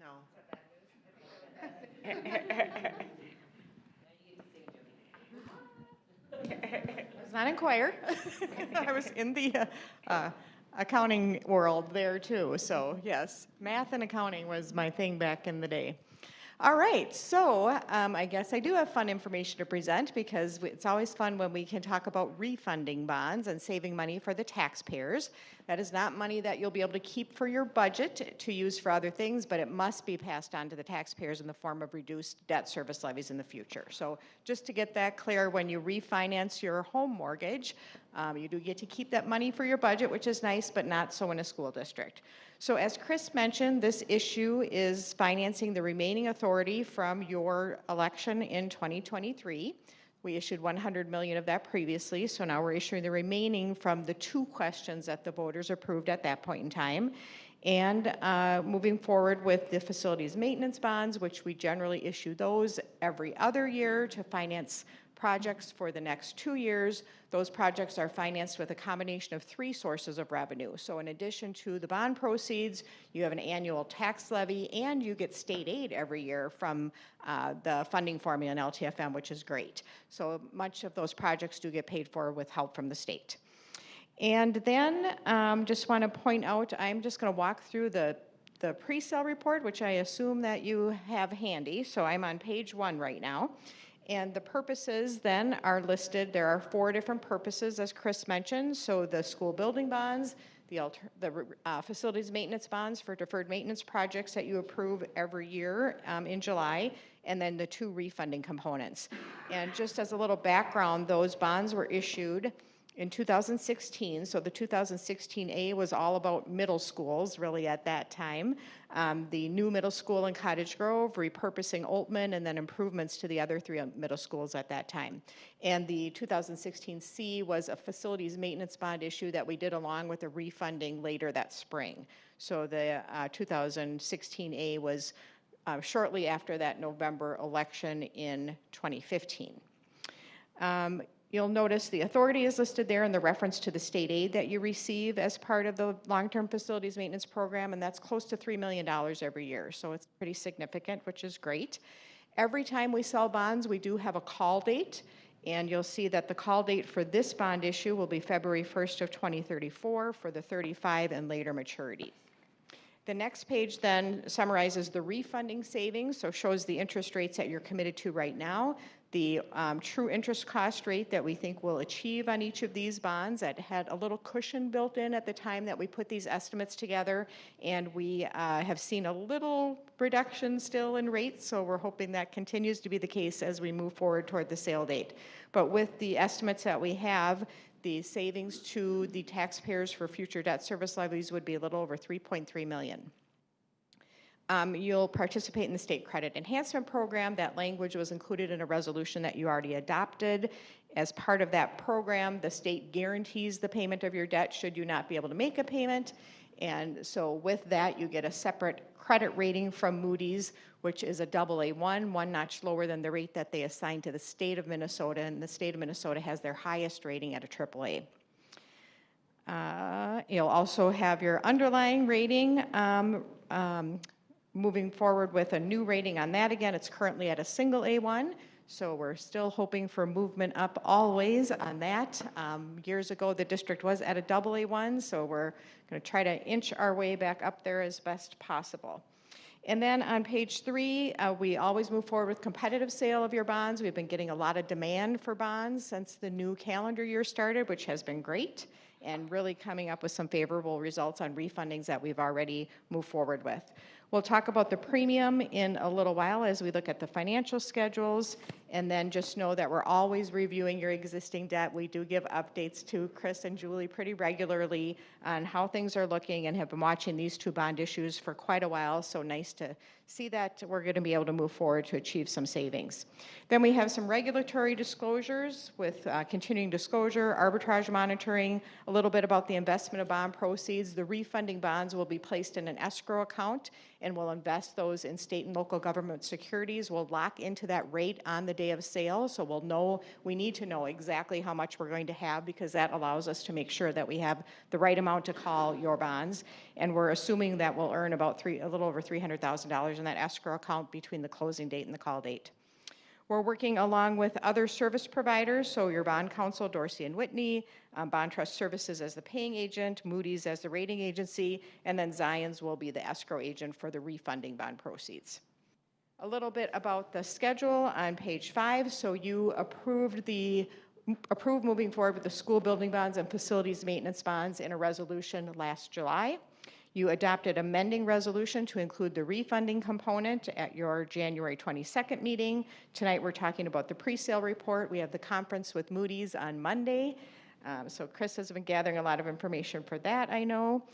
No. I was not in choir. I was in the accounting world there too. So yes, math and accounting was my thing back in the day. All right, so I guess I do have fun information to present because it's always fun when we can talk about refunding bonds and saving money for the taxpayers. That is not money that you'll be able to keep for your budget to use for other things, but it must be passed on to the taxpayers in the form of reduced debt service levies in the future. So just to get that clear, when you refinance your home mortgage, you do get to keep that money for your budget, which is nice, but not so in a school district. So as Chris mentioned, this issue is financing the remaining authority from your election in 2023. We issued 100 million of that previously, so now we're issuing the remaining from the 2 questions that the voters approved at that point in time. And moving forward with the facilities maintenance bonds, which we generally issue those every other year to finance projects for the next 2 years. Those projects are financed with a combination of 3 sources of revenue. So in addition to the bond proceeds, you have an annual tax levy, and you get state aid every year from the funding formula in LTFM, which is great. So much of those projects do get paid for with help from the state. And then just want to point out, I'm just going to walk through the pre-sale report, which I assume that you have handy. So I'm on page 1 right now. And the purposes then are listed. There are 4 different purposes, as Chris mentioned. So the school building bonds, the facilities maintenance bonds for deferred maintenance projects that you approve every year in July, and then the 2 refunding components. And just as a little background, those bonds were issued in 2016, so the 2016A was all about middle schools, really, at that time. The new middle school in Cottage Grove, repurposing Oltman, and then improvements to the other 3 middle schools at that time. And the 2016C was a facilities maintenance bond issue that we did along with a refunding later that spring. So the 2016A was shortly after that November election in 2015. You'll notice the authority is listed there in the reference to the state aid that you receive as part of the long-term facilities maintenance program, and that's close to $3 million every year, so it's pretty significant, which is great. Every time we sell bonds, we do have a call date, and you'll see that the call date for this bond issue will be February 1st of 2034 for the 35 and later maturity. The next page then summarizes the refunding savings, so shows the interest rates that you're committed to right now, the true interest cost rate that we think we'll achieve on each of these bonds that had a little cushion built in at the time that we put these estimates together, and we have seen a little reduction still in rates, so we're hoping that continues to be the case as we move forward toward the sale date. But with the estimates that we have, the savings to the taxpayers for future debt service levies would be a little over $3.3 million. You'll participate in the State Credit Enhancement Program. That language was included in a resolution that you already adopted. As part of that program, the state guarantees the payment of your debt should you not be able to make a payment. And so with that, you get a separate credit rating from Moody's, which is a AA1, 1 notch lower than the rate that they assign to the state of Minnesota, and the state of Minnesota has their highest rating at a AAA. You'll also have your underlying rating. Moving forward with a new rating on that again, it's currently at a single A1, so we're still hoping for movement up always on that. Years ago, the district was at a double A1, so we're going to try to inch our way back up there as best possible. And then on page 3, we always move forward with competitive sale of your bonds. We've been getting a lot of demand for bonds since the new calendar year started, which has been great, and really coming up with some favorable results on refundings that we've already moved forward with. We'll talk about the premium in a little while as we look at the financial schedules, and then just know that we're always reviewing your existing debt. We do give updates to Chris and Julie pretty regularly on how things are looking, and have been watching these 2 bond issues for quite a while, so nice to see that we're going to be able to move forward to achieve some savings. Then we have some regulatory disclosures with continuing disclosure, arbitrage monitoring, a little bit about the investment of bond proceeds. The refunding bonds will be placed in an escrow account, and we'll invest those in state and local government securities. We'll lock into that rate on the day of sale, so we'll know, we need to know exactly how much we're going to have, because that allows us to make sure that we have the right amount to call your bonds. And we're assuming that we'll earn about a little over $300,000 in that escrow account between the closing date and the call date. We're working along with other service providers, so your bond counsel, Dorsey & Whitney, Bond Trust Services as the paying agent, Moody's as the rating agency, and then Zions will be the escrow agent for the refunding bond proceeds. A little bit about the schedule on page 5. So you approved moving forward with the school building bonds and facilities maintenance bonds in a resolution last July. You adopted amending resolution to include the refunding component at your January 22nd meeting. Tonight we're talking about the presale report. We have the conference with Moody's on Monday. So Chris has been gathering a lot of information for that, I know.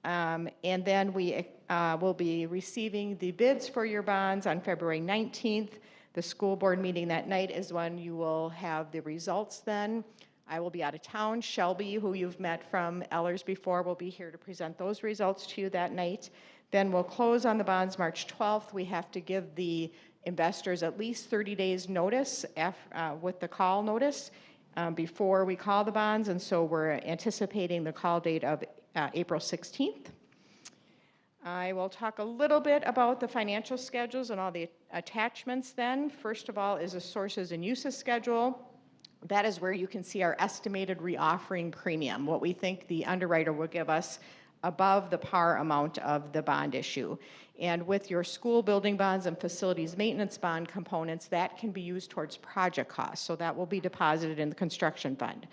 And then we will be receiving the bids for your bonds on February 19th. The school board meeting that night is when you will have the results then. I will be out of town. Shelby, who you've met from Ellers before, will be here to present those results to you that night. Then we'll close on the bonds March 12th. We have to give the investors at least 30 days notice with the call notice before we call the bonds, and so we're anticipating the call date of April 16th. I will talk a little bit about the financial schedules and all the attachments then. First of all is a sources and uses schedule. That is where you can see our estimated reoffering premium, what we think the underwriter will give us above the par amount of the bond issue. And with your school building bonds and facilities maintenance bond components, that can be used towards project costs. So that will be deposited in the construction fund.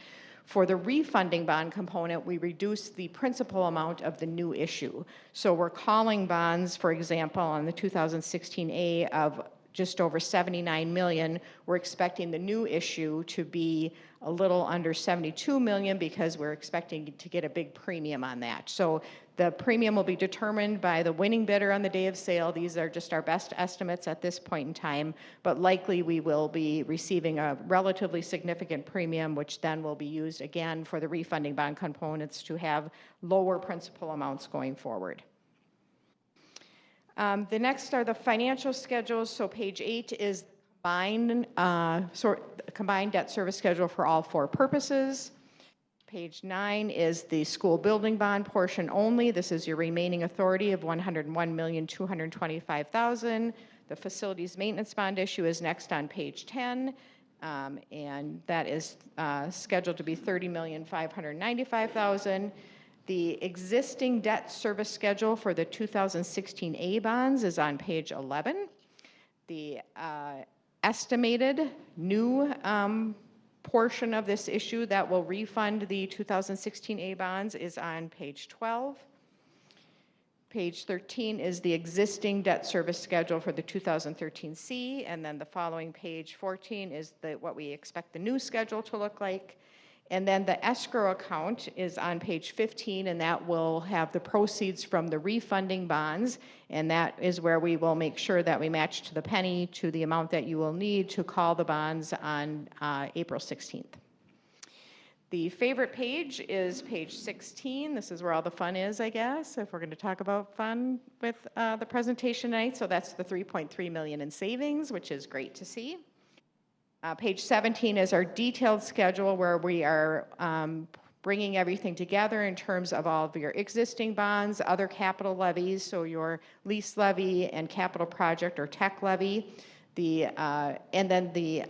For the refunding bond component, we reduce the principal amount of the new issue. So we're calling bonds, for example, on the 2016A of just over 79 million. We're expecting the new issue to be a little under 72 million because we're expecting to get a big premium on that. So the premium will be determined by the winning bidder on the day of sale. These are just our best estimates at this point in time, but likely we will be receiving a relatively significant premium, which then will be used again for the refunding bond components to have lower principal amounts going forward. The next are the financial schedules. So page 8 is combined debt service schedule for all 4 purposes. Page 9 is the school building bond portion only. This is your remaining authority of $101,225,000. The facilities maintenance bond issue is next on page 10, and that is scheduled to be $30,595,000. The existing debt service schedule for the 2016A bonds is on page 11. The estimated new portion of this issue that will refund the 2016A bonds is on page 12. Page 13 is the existing debt service schedule for the 2013C, and then the following page 14 is what we expect the new schedule to look like. And then the escrow account is on page 15, and that will have the proceeds from the refunding bonds, and that is where we will make sure that we match to the penny to the amount that you will need to call the bonds on April 16th. The favorite page is page 16. This is where all the fun is, I guess, if we're going to talk about fun with the presentation tonight. So that's the $3.3 million in savings, which is great to see. Page 17 is our detailed schedule where we are bringing everything together in terms of all of your existing bonds, other capital levies, so your lease levy and capital project or tech levy, and then the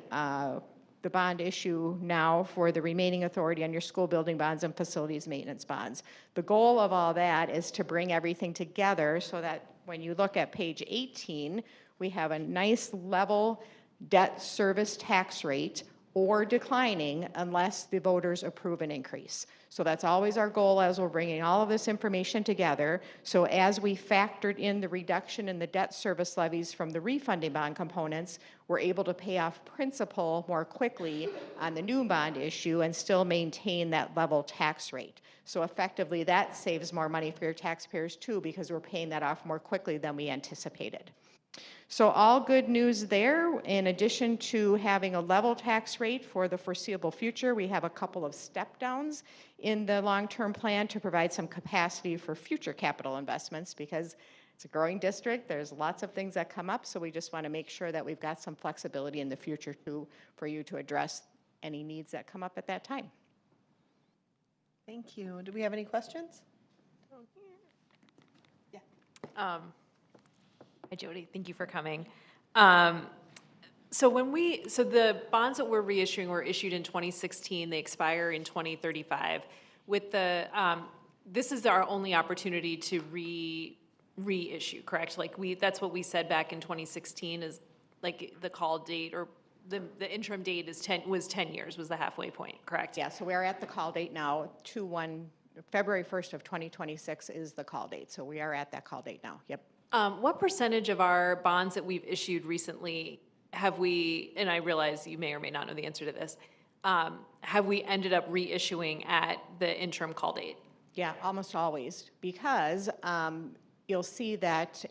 bond issue now for the remaining authority on your school building bonds and facilities maintenance bonds. The goal of all that is to bring everything together so that when you look at page 18, we have a nice level debt service tax rate or declining unless the voters approve an increase. So that's always our goal as we're bringing all of this information together. So as we factored in the reduction in the debt service levies from the refunding bond components, we're able to pay off principal more quickly on the new bond issue and still maintain that level tax rate. So effectively that saves more money for your taxpayers too because we're paying that off more quickly than we anticipated. So all good news there. In addition to having a level tax rate for the foreseeable future, we have a couple of step downs in the long-term plan to provide some capacity for future capital investments because it's a growing district. There's lots of things that come up, so we just want to make sure that we've got some flexibility in the future too for you to address any needs that come up at that time. Thank you. Do we have any questions? Yeah. Hi, Jody. Thank you for coming. So the bonds that we're reissuing were issued in 2016. They expire in 2035. With this is our only opportunity to reissue, correct? Like that's what we said back in 2016 is like the call date or the interim date was 10 years, was the halfway point, correct? Yeah, so we are at the call date now. February 1st of 2026 is the call date. So we are at that call date now. Yep. What percentage of our bonds that we've issued recently have we, and I realize you may or may not know the answer to this, have we ended up reissuing at the interim call date? Yeah, almost always, because you'll see that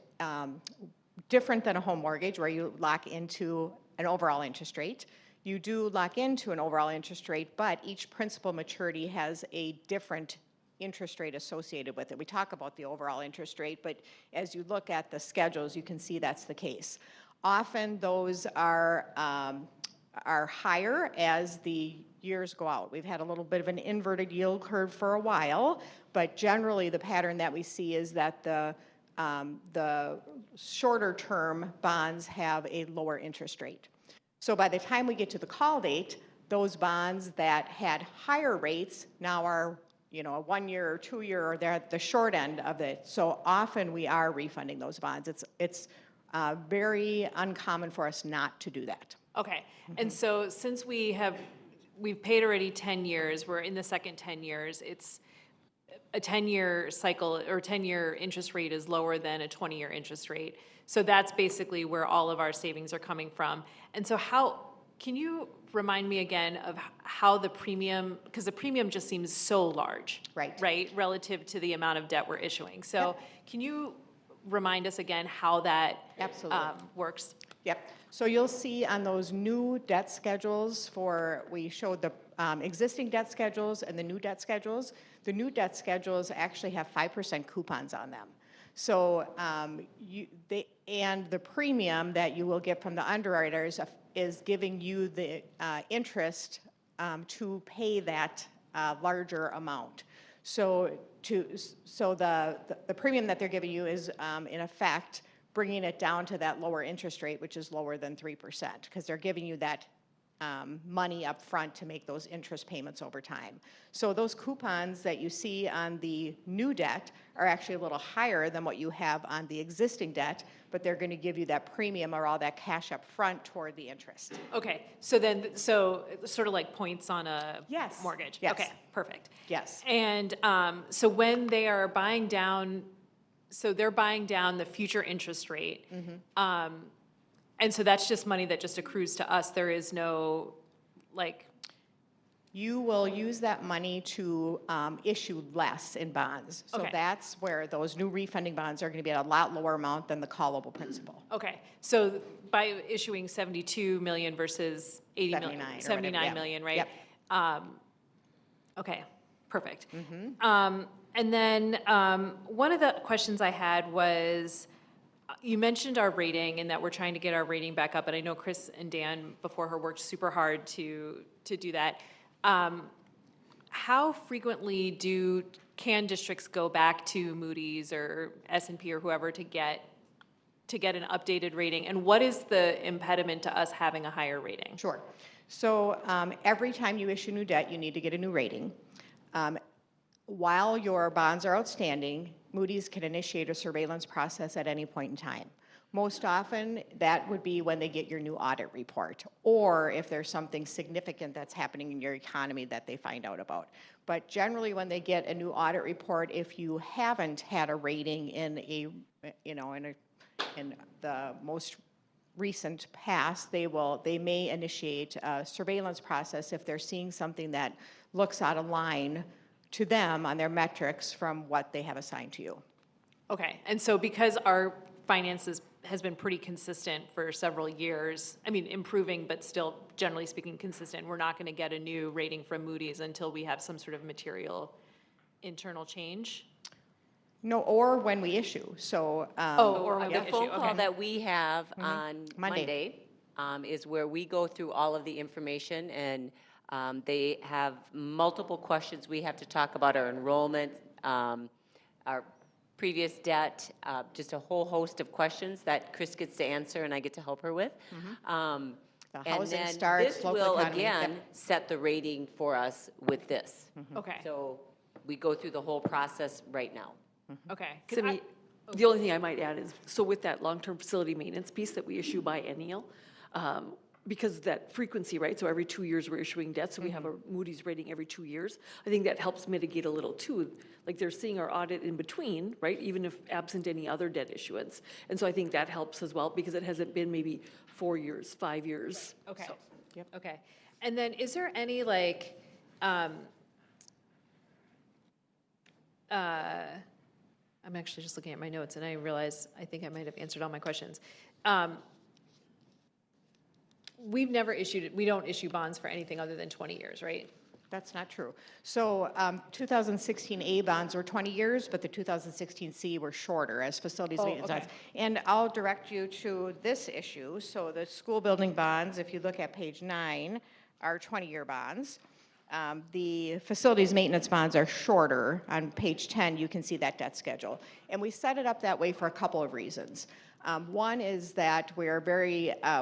different than a home mortgage where you lock into an overall interest rate. You do lock into an overall interest rate, but each principal maturity has a different interest rate associated with it. We talk about the overall interest rate, but as you look at the schedules, you can see that's the case. Often those are higher as the years go out. We've had a little bit of an inverted yield curve for a while, but generally the pattern that we see is that the shorter term bonds have a lower interest rate. So by the time we get to the call date, those bonds that had higher rates now are, a 1 year or 2 year, or they're at the short end of it. So often we are refunding those bonds. It's very uncommon for us not to do that. Okay, and so since we've paid already 10 years, we're in the second 10 years, it's a 10-year cycle or 10-year interest rate is lower than a 20-year interest rate. So that's basically where all of our savings are coming from. And so can you remind me again of how the premium, because the premium just seems so large, right, relative to the amount of debt we're issuing. So can you remind us again how that works? Yep. So you'll see on those new debt schedules we showed the existing debt schedules and the new debt schedules. The new debt schedules actually have 5% coupons on them. So and the premium that you will get from the underwriters is giving you the interest to pay that larger amount. So the premium that they're giving you is in effect bringing it down to that lower interest rate, which is lower than 3%, because they're giving you that money up front to make those interest payments over time. So those coupons that you see on the new debt are actually a little higher than what you have on the existing debt, but they're going to give you that premium or all that cash up front toward the interest. Okay, so sort of like points on a mortgage. Yes. Okay, perfect. Yes. And so when they are buying down, so they're buying down the future interest rate. And so that's just money that just accrues to us. There is no, You will use that money to issue less in bonds. So that's where those new refunding bonds are going to be at a lot lower amount than the callable principal. Okay, so by issuing 72 million versus 79 million, right? Yep. Okay, perfect. And then one of the questions I had was, you mentioned our rating and that we're trying to get our rating back up, and I know Chris and Dan before her worked super hard to do that. How frequently can districts go back to Moody's or S&P or whoever to get an updated rating, and what is the impediment to us having a higher rating? Sure. So every time you issue new debt, you need to get a new rating. While your bonds are outstanding, Moody's can initiate a surveillance process at any point in time. Most often, that would be when they get your new audit report, or if there's something significant that's happening in your economy that they find out about. But generally, when they get a new audit report, if you haven't had a rating in the most recent past, they may initiate a surveillance process if they're seeing something that looks out of line to them on their metrics from what they have assigned to you. Okay, and so because our finances has been pretty consistent for several years, I mean improving, but still generally speaking consistent, we're not going to get a new rating from Moody's until we have some sort of material internal change? No, or when we issue. So or the phone call that we have on Monday is where we go through all of the information, and they have multiple questions we have to talk about: our enrollment, our previous debt, just a whole host of questions that Chris gets to answer and I get to help her with. The And housing then starts, this local will economy. again set the rating for us with this. Okay. So we go through the whole process right now. Okay. The only thing I might add is, so with that long-term facility maintenance piece that we issue biennial, because that frequency, right, so every 2 years we're issuing debt, so we have a Moody's rating every 2 years. I think that helps mitigate a little too. Like they're seeing our audit in between, right, even if absent any other debt issuance. And so I think that helps as well because it hasn't been maybe 4 years, 5 years. Okay. So. Okay. And then is there any like, I'm actually just looking at my notes and I realize I think I might have answered all my questions. We've never issued, we don't issue bonds for anything other than 20 years, right? That's not true. So 2016A bonds were 20 years, but the 2016C were shorter as facilities maintenance bonds. And I'll direct you to this issue. So the school building bonds, if you look at page 9, are 20-year bonds. The facilities maintenance bonds are shorter. On page 10, you can see that debt schedule. And we set it up that way for a couple of reasons. One is that we're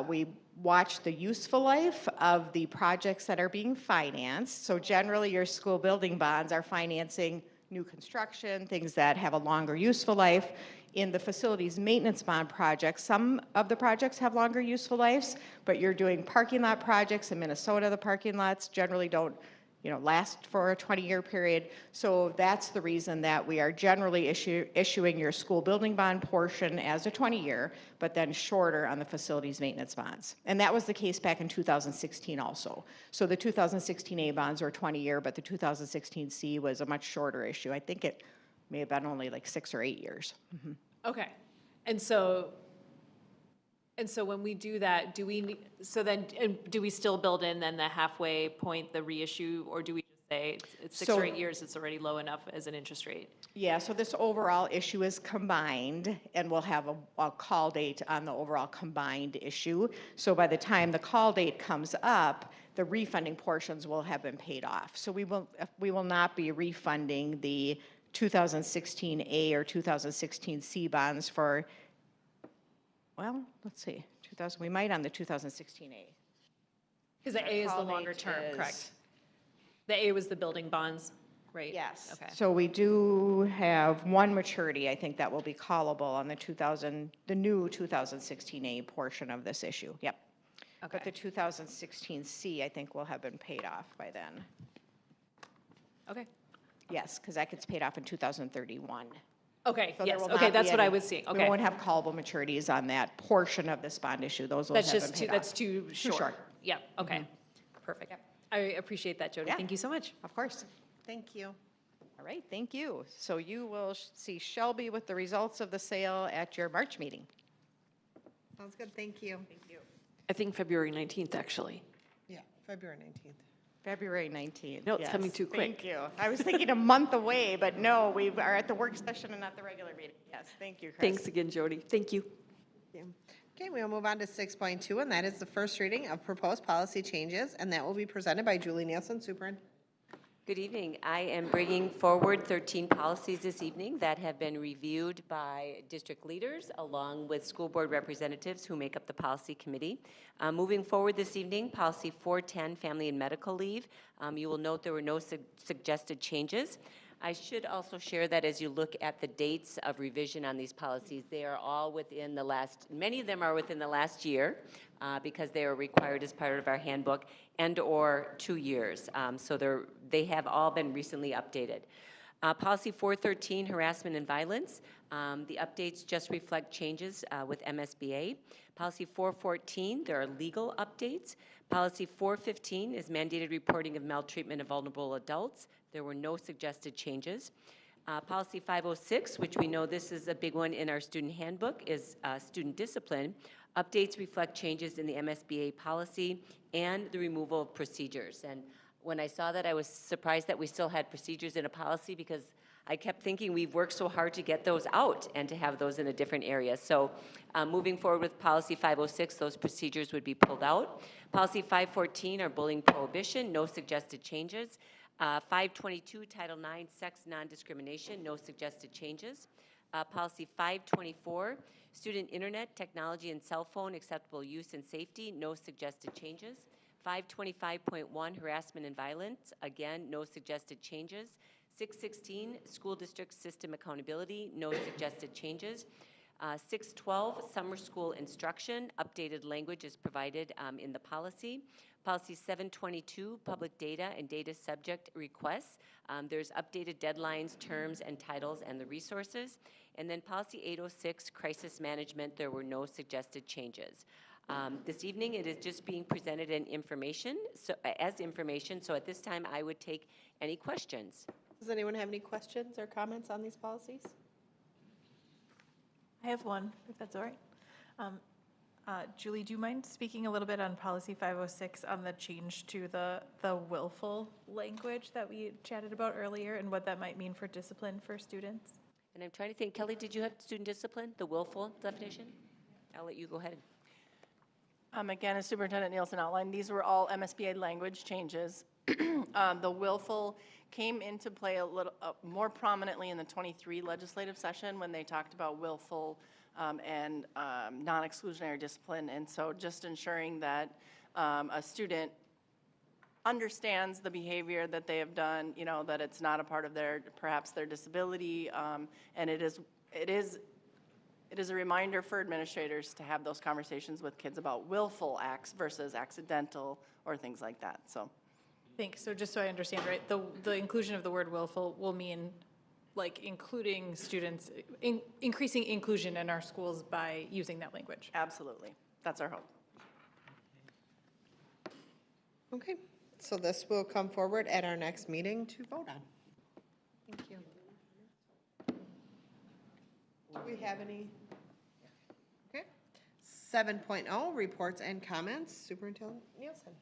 we watch the useful life of the projects that are being financed. So generally, your school building bonds are financing new construction, things that have a longer useful life. In the facilities maintenance bond projects, some of the projects have longer useful lives, but you're doing parking lot projects in Minnesota, the parking lots generally don't last for a 20-year period. So that's the reason that we are generally issuing your school building bond portion as a 20-year, but then shorter on the facilities maintenance bonds. And that was the case back in 2016 also. So the 2016A bonds were 20-year, but the 2016C was a much shorter issue. I think it may have been only like 6 or 8 years. Mm-hmm. Okay. And so when we do that, do we still build in then the halfway point, the reissue, or do we just say it's 6 or 8 years, it's already low enough as an interest rate? Yeah, so this overall issue is combined, and we'll have a call date on the overall combined issue. So by the time the call date comes up, the refunding portions will have been paid off. So we will not be refunding the 2016A or 2016C bonds for, well, let's see, we might on the 2016A. Because the A is the longer term, correct? The A was the building bonds, right? Yes. Okay. So we do have one maturity, I think, that will be callable on the new 2016A portion of this issue. Yep. Okay. But the 2016C, I think, will have been paid off by then. Okay. Yes, because that gets paid off in 2031. Okay, So yes, okay, that's what I was seeing, okay. We won't have callable maturities on that portion of this bond issue. Those will have been paid off. That's too short. Yep, okay, Mm-hmm. perfect. I appreciate that, Jody. Yeah. Thank you so much. Of course. Thank you. All right, thank you. So you will see Shelby with the results of the sale at your March meeting. Sounds good, thank you. Thank you. I think February 19th, actually. Yeah, February 19th. February 19th. No, it's coming too quick. Thank you. I was thinking a month away, but no, we are at the work session and not the regular meeting. Yes, thank you, Chris. Thanks again, Jody. Thank you. Okay, we'll move on to 6.2, and that is the first reading of proposed policy changes, and that will be presented by Julie Nielsen, Superintendent. Good evening. I am bringing forward 13 policies this evening that have been reviewed by district leaders along with school board representatives who make up the policy committee. Moving forward this evening, policy 410, family and medical leave. You will note there were no suggested changes. I should also share that as you look at the dates of revision on these policies, they are all within the last, many of them are within the last year because they are required as part of our handbook and or 2 years. So they have all been recently updated. Policy 413, harassment and violence. The updates just reflect changes with MSBA. Policy 414, there are legal updates. Policy 415 is mandated reporting of maltreatment of vulnerable adults. There were no suggested changes. Policy 506, which we know this is a big one in our student handbook, is student discipline. Updates reflect changes in the MSBA policy and the removal of procedures. And when I saw that, I was surprised that we still had procedures in a policy because I kept thinking we've worked so hard to get those out and to have those in a different area. So moving forward with policy 506, those procedures would be pulled out. Policy 514, our bullying prohibition, no suggested changes. 522, Title IX, sex non-discrimination, no suggested changes. Policy 524, student internet, technology, and cell phone, acceptable use and safety, no suggested changes. 525.1, harassment and violence, again, no suggested changes. 616, school district system accountability, no suggested changes. 612, summer school instruction, updated language is provided in the policy. Policy 722, public data and data subject requests. There's updated deadlines, terms, and titles, and the resources. And then policy 806, crisis management, there were no suggested changes. This evening, it is just being presented as information. So at this time, I would take any questions. Does anyone have any questions or comments on these policies? I have one, if that's all right. Julie, do you mind speaking a little bit on policy 506 on the change to the willful language that we chatted about earlier and what that might mean for discipline for students? And I'm trying to think, Kelly, did you have student discipline, the willful definition? I'll let you go ahead. Again, as Superintendent Nielsen outlined, these were all MSBA language changes. The willful came into play a little more prominently in the 23 legislative session when they talked about willful and non-exclusionary discipline. And so just ensuring that a student understands the behavior that they have done, you know, that it's not a part of their, perhaps their disability, and it is a reminder for administrators to have those conversations with kids about willful acts versus accidental or things like that. So, Thanks. So just so I understand, right, the inclusion of the word willful will mean like including students, increasing inclusion in our schools by using that language. absolutely. That's our hope. Okay, so this will come forward at our next meeting to vote on. Thank you. Do we have any? Okay. 7.0, reports and comments. Superintendent Nielsen.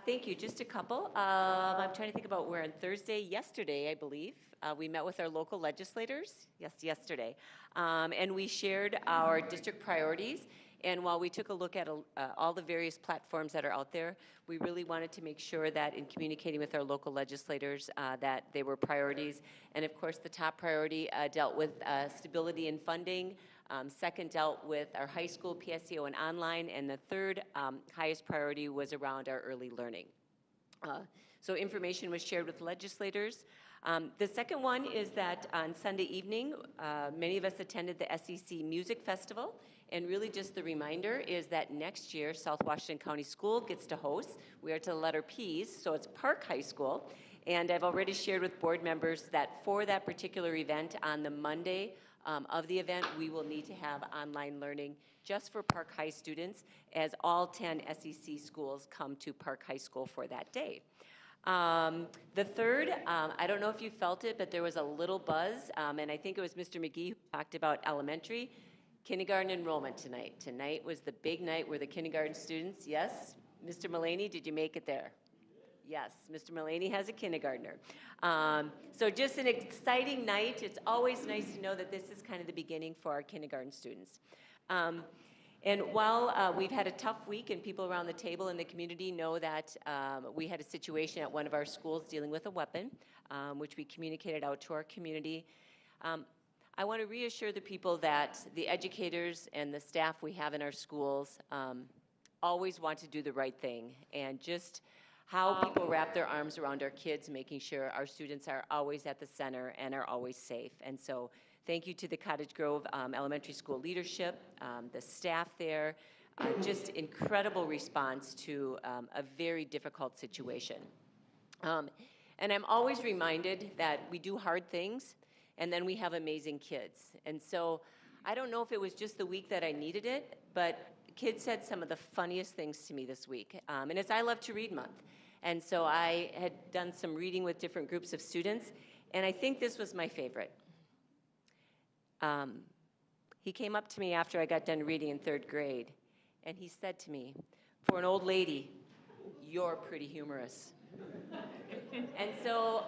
Thank you. Just a couple. I'm trying to think about where on Thursday, yesterday, I believe, we met with our local legislators. Yes, yesterday. And we shared our district priorities. And while we took a look at all the various platforms that are out there, we really wanted to make sure that in communicating with our local legislators that they were priorities. And of course, the top priority dealt with stability and funding. Second dealt with our high school, PSEO, and online. And the third highest priority was around our early learning. So information was shared with legislators. The second one is that on Sunday evening, many of us attended the SEC Music Festival. And really just the reminder is that next year, South Washington County School gets to host. We are to the letter P's, so it's Park High School. And I've already shared with board members that for that particular event on the Monday of the event, we will need to have online learning just for Park High students, as all 10 SEC schools come to Park High School for that day. The third, I don't know if you felt it, but there was a little buzz, and I think it was Mr. McGee who talked about elementary. Kindergarten enrollment tonight. Tonight was the big night where the kindergarten students, yes, Mr. Mullaney, did you make it there? Yes, Mr. Mullaney has a kindergartner. So just an exciting night. It's always nice to know that this is kind of the beginning for our kindergarten students. And while we've had a tough week and people around the table in the community know that we had a situation at one of our schools dealing with a weapon, which we communicated out to our community, I want to reassure the people that the educators and the staff we have in our schools always want to do the right thing, and just how people wrap their arms around our kids, making sure our students are always at the center and are always safe. And so thank you to the Cottage Grove Elementary School leadership, the staff there, just incredible response to a very difficult situation. And I'm always reminded that we do hard things, and then we have amazing kids. And so I don't know if it was just the week that I needed it, but kids said some of the funniest things to me this week. And it's I Love to Read Month. And so I had done some reading with different groups of students, and I think this was my favorite. He came up to me after I got done reading in 3rd grade, and he said to me, "For an old lady, you're pretty humorous." And so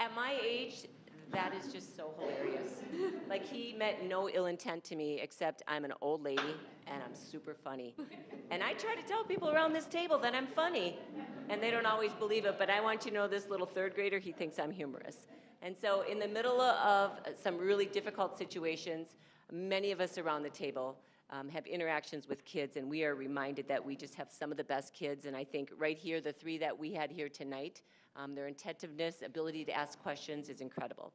at my age, that is just so hilarious. Like, he meant no ill intent to me, except I'm an old lady and I'm super funny. And I try to tell people around this table that I'm funny, and they don't always believe it, but I want you to know this little 3rd grader, he thinks I'm humorous. And so in the middle of some really difficult situations, many of us around the table have interactions with kids, and we are reminded that we just have some of the best kids. And I think right here, the three that we had here tonight, their attentiveness, ability to ask questions is incredible.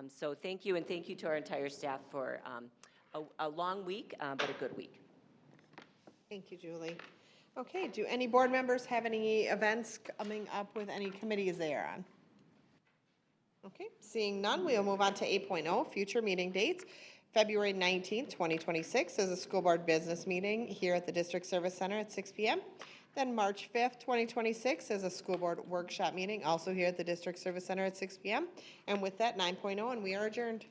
So thank you, and thank you to our entire staff for a long week, but a good week. Thank you, Julie. Okay, do any board members have any events coming up with any committees they are on? Okay, seeing none, we will move on to 8.0, future meeting dates. February 19th, 2026 is a school board business meeting here at the District Service Center at 6 p.m. Then March 5th, 2026 is a school board workshop meeting, also here at the District Service Center at 6 p.m. And with that, 9.0, and we are adjourned.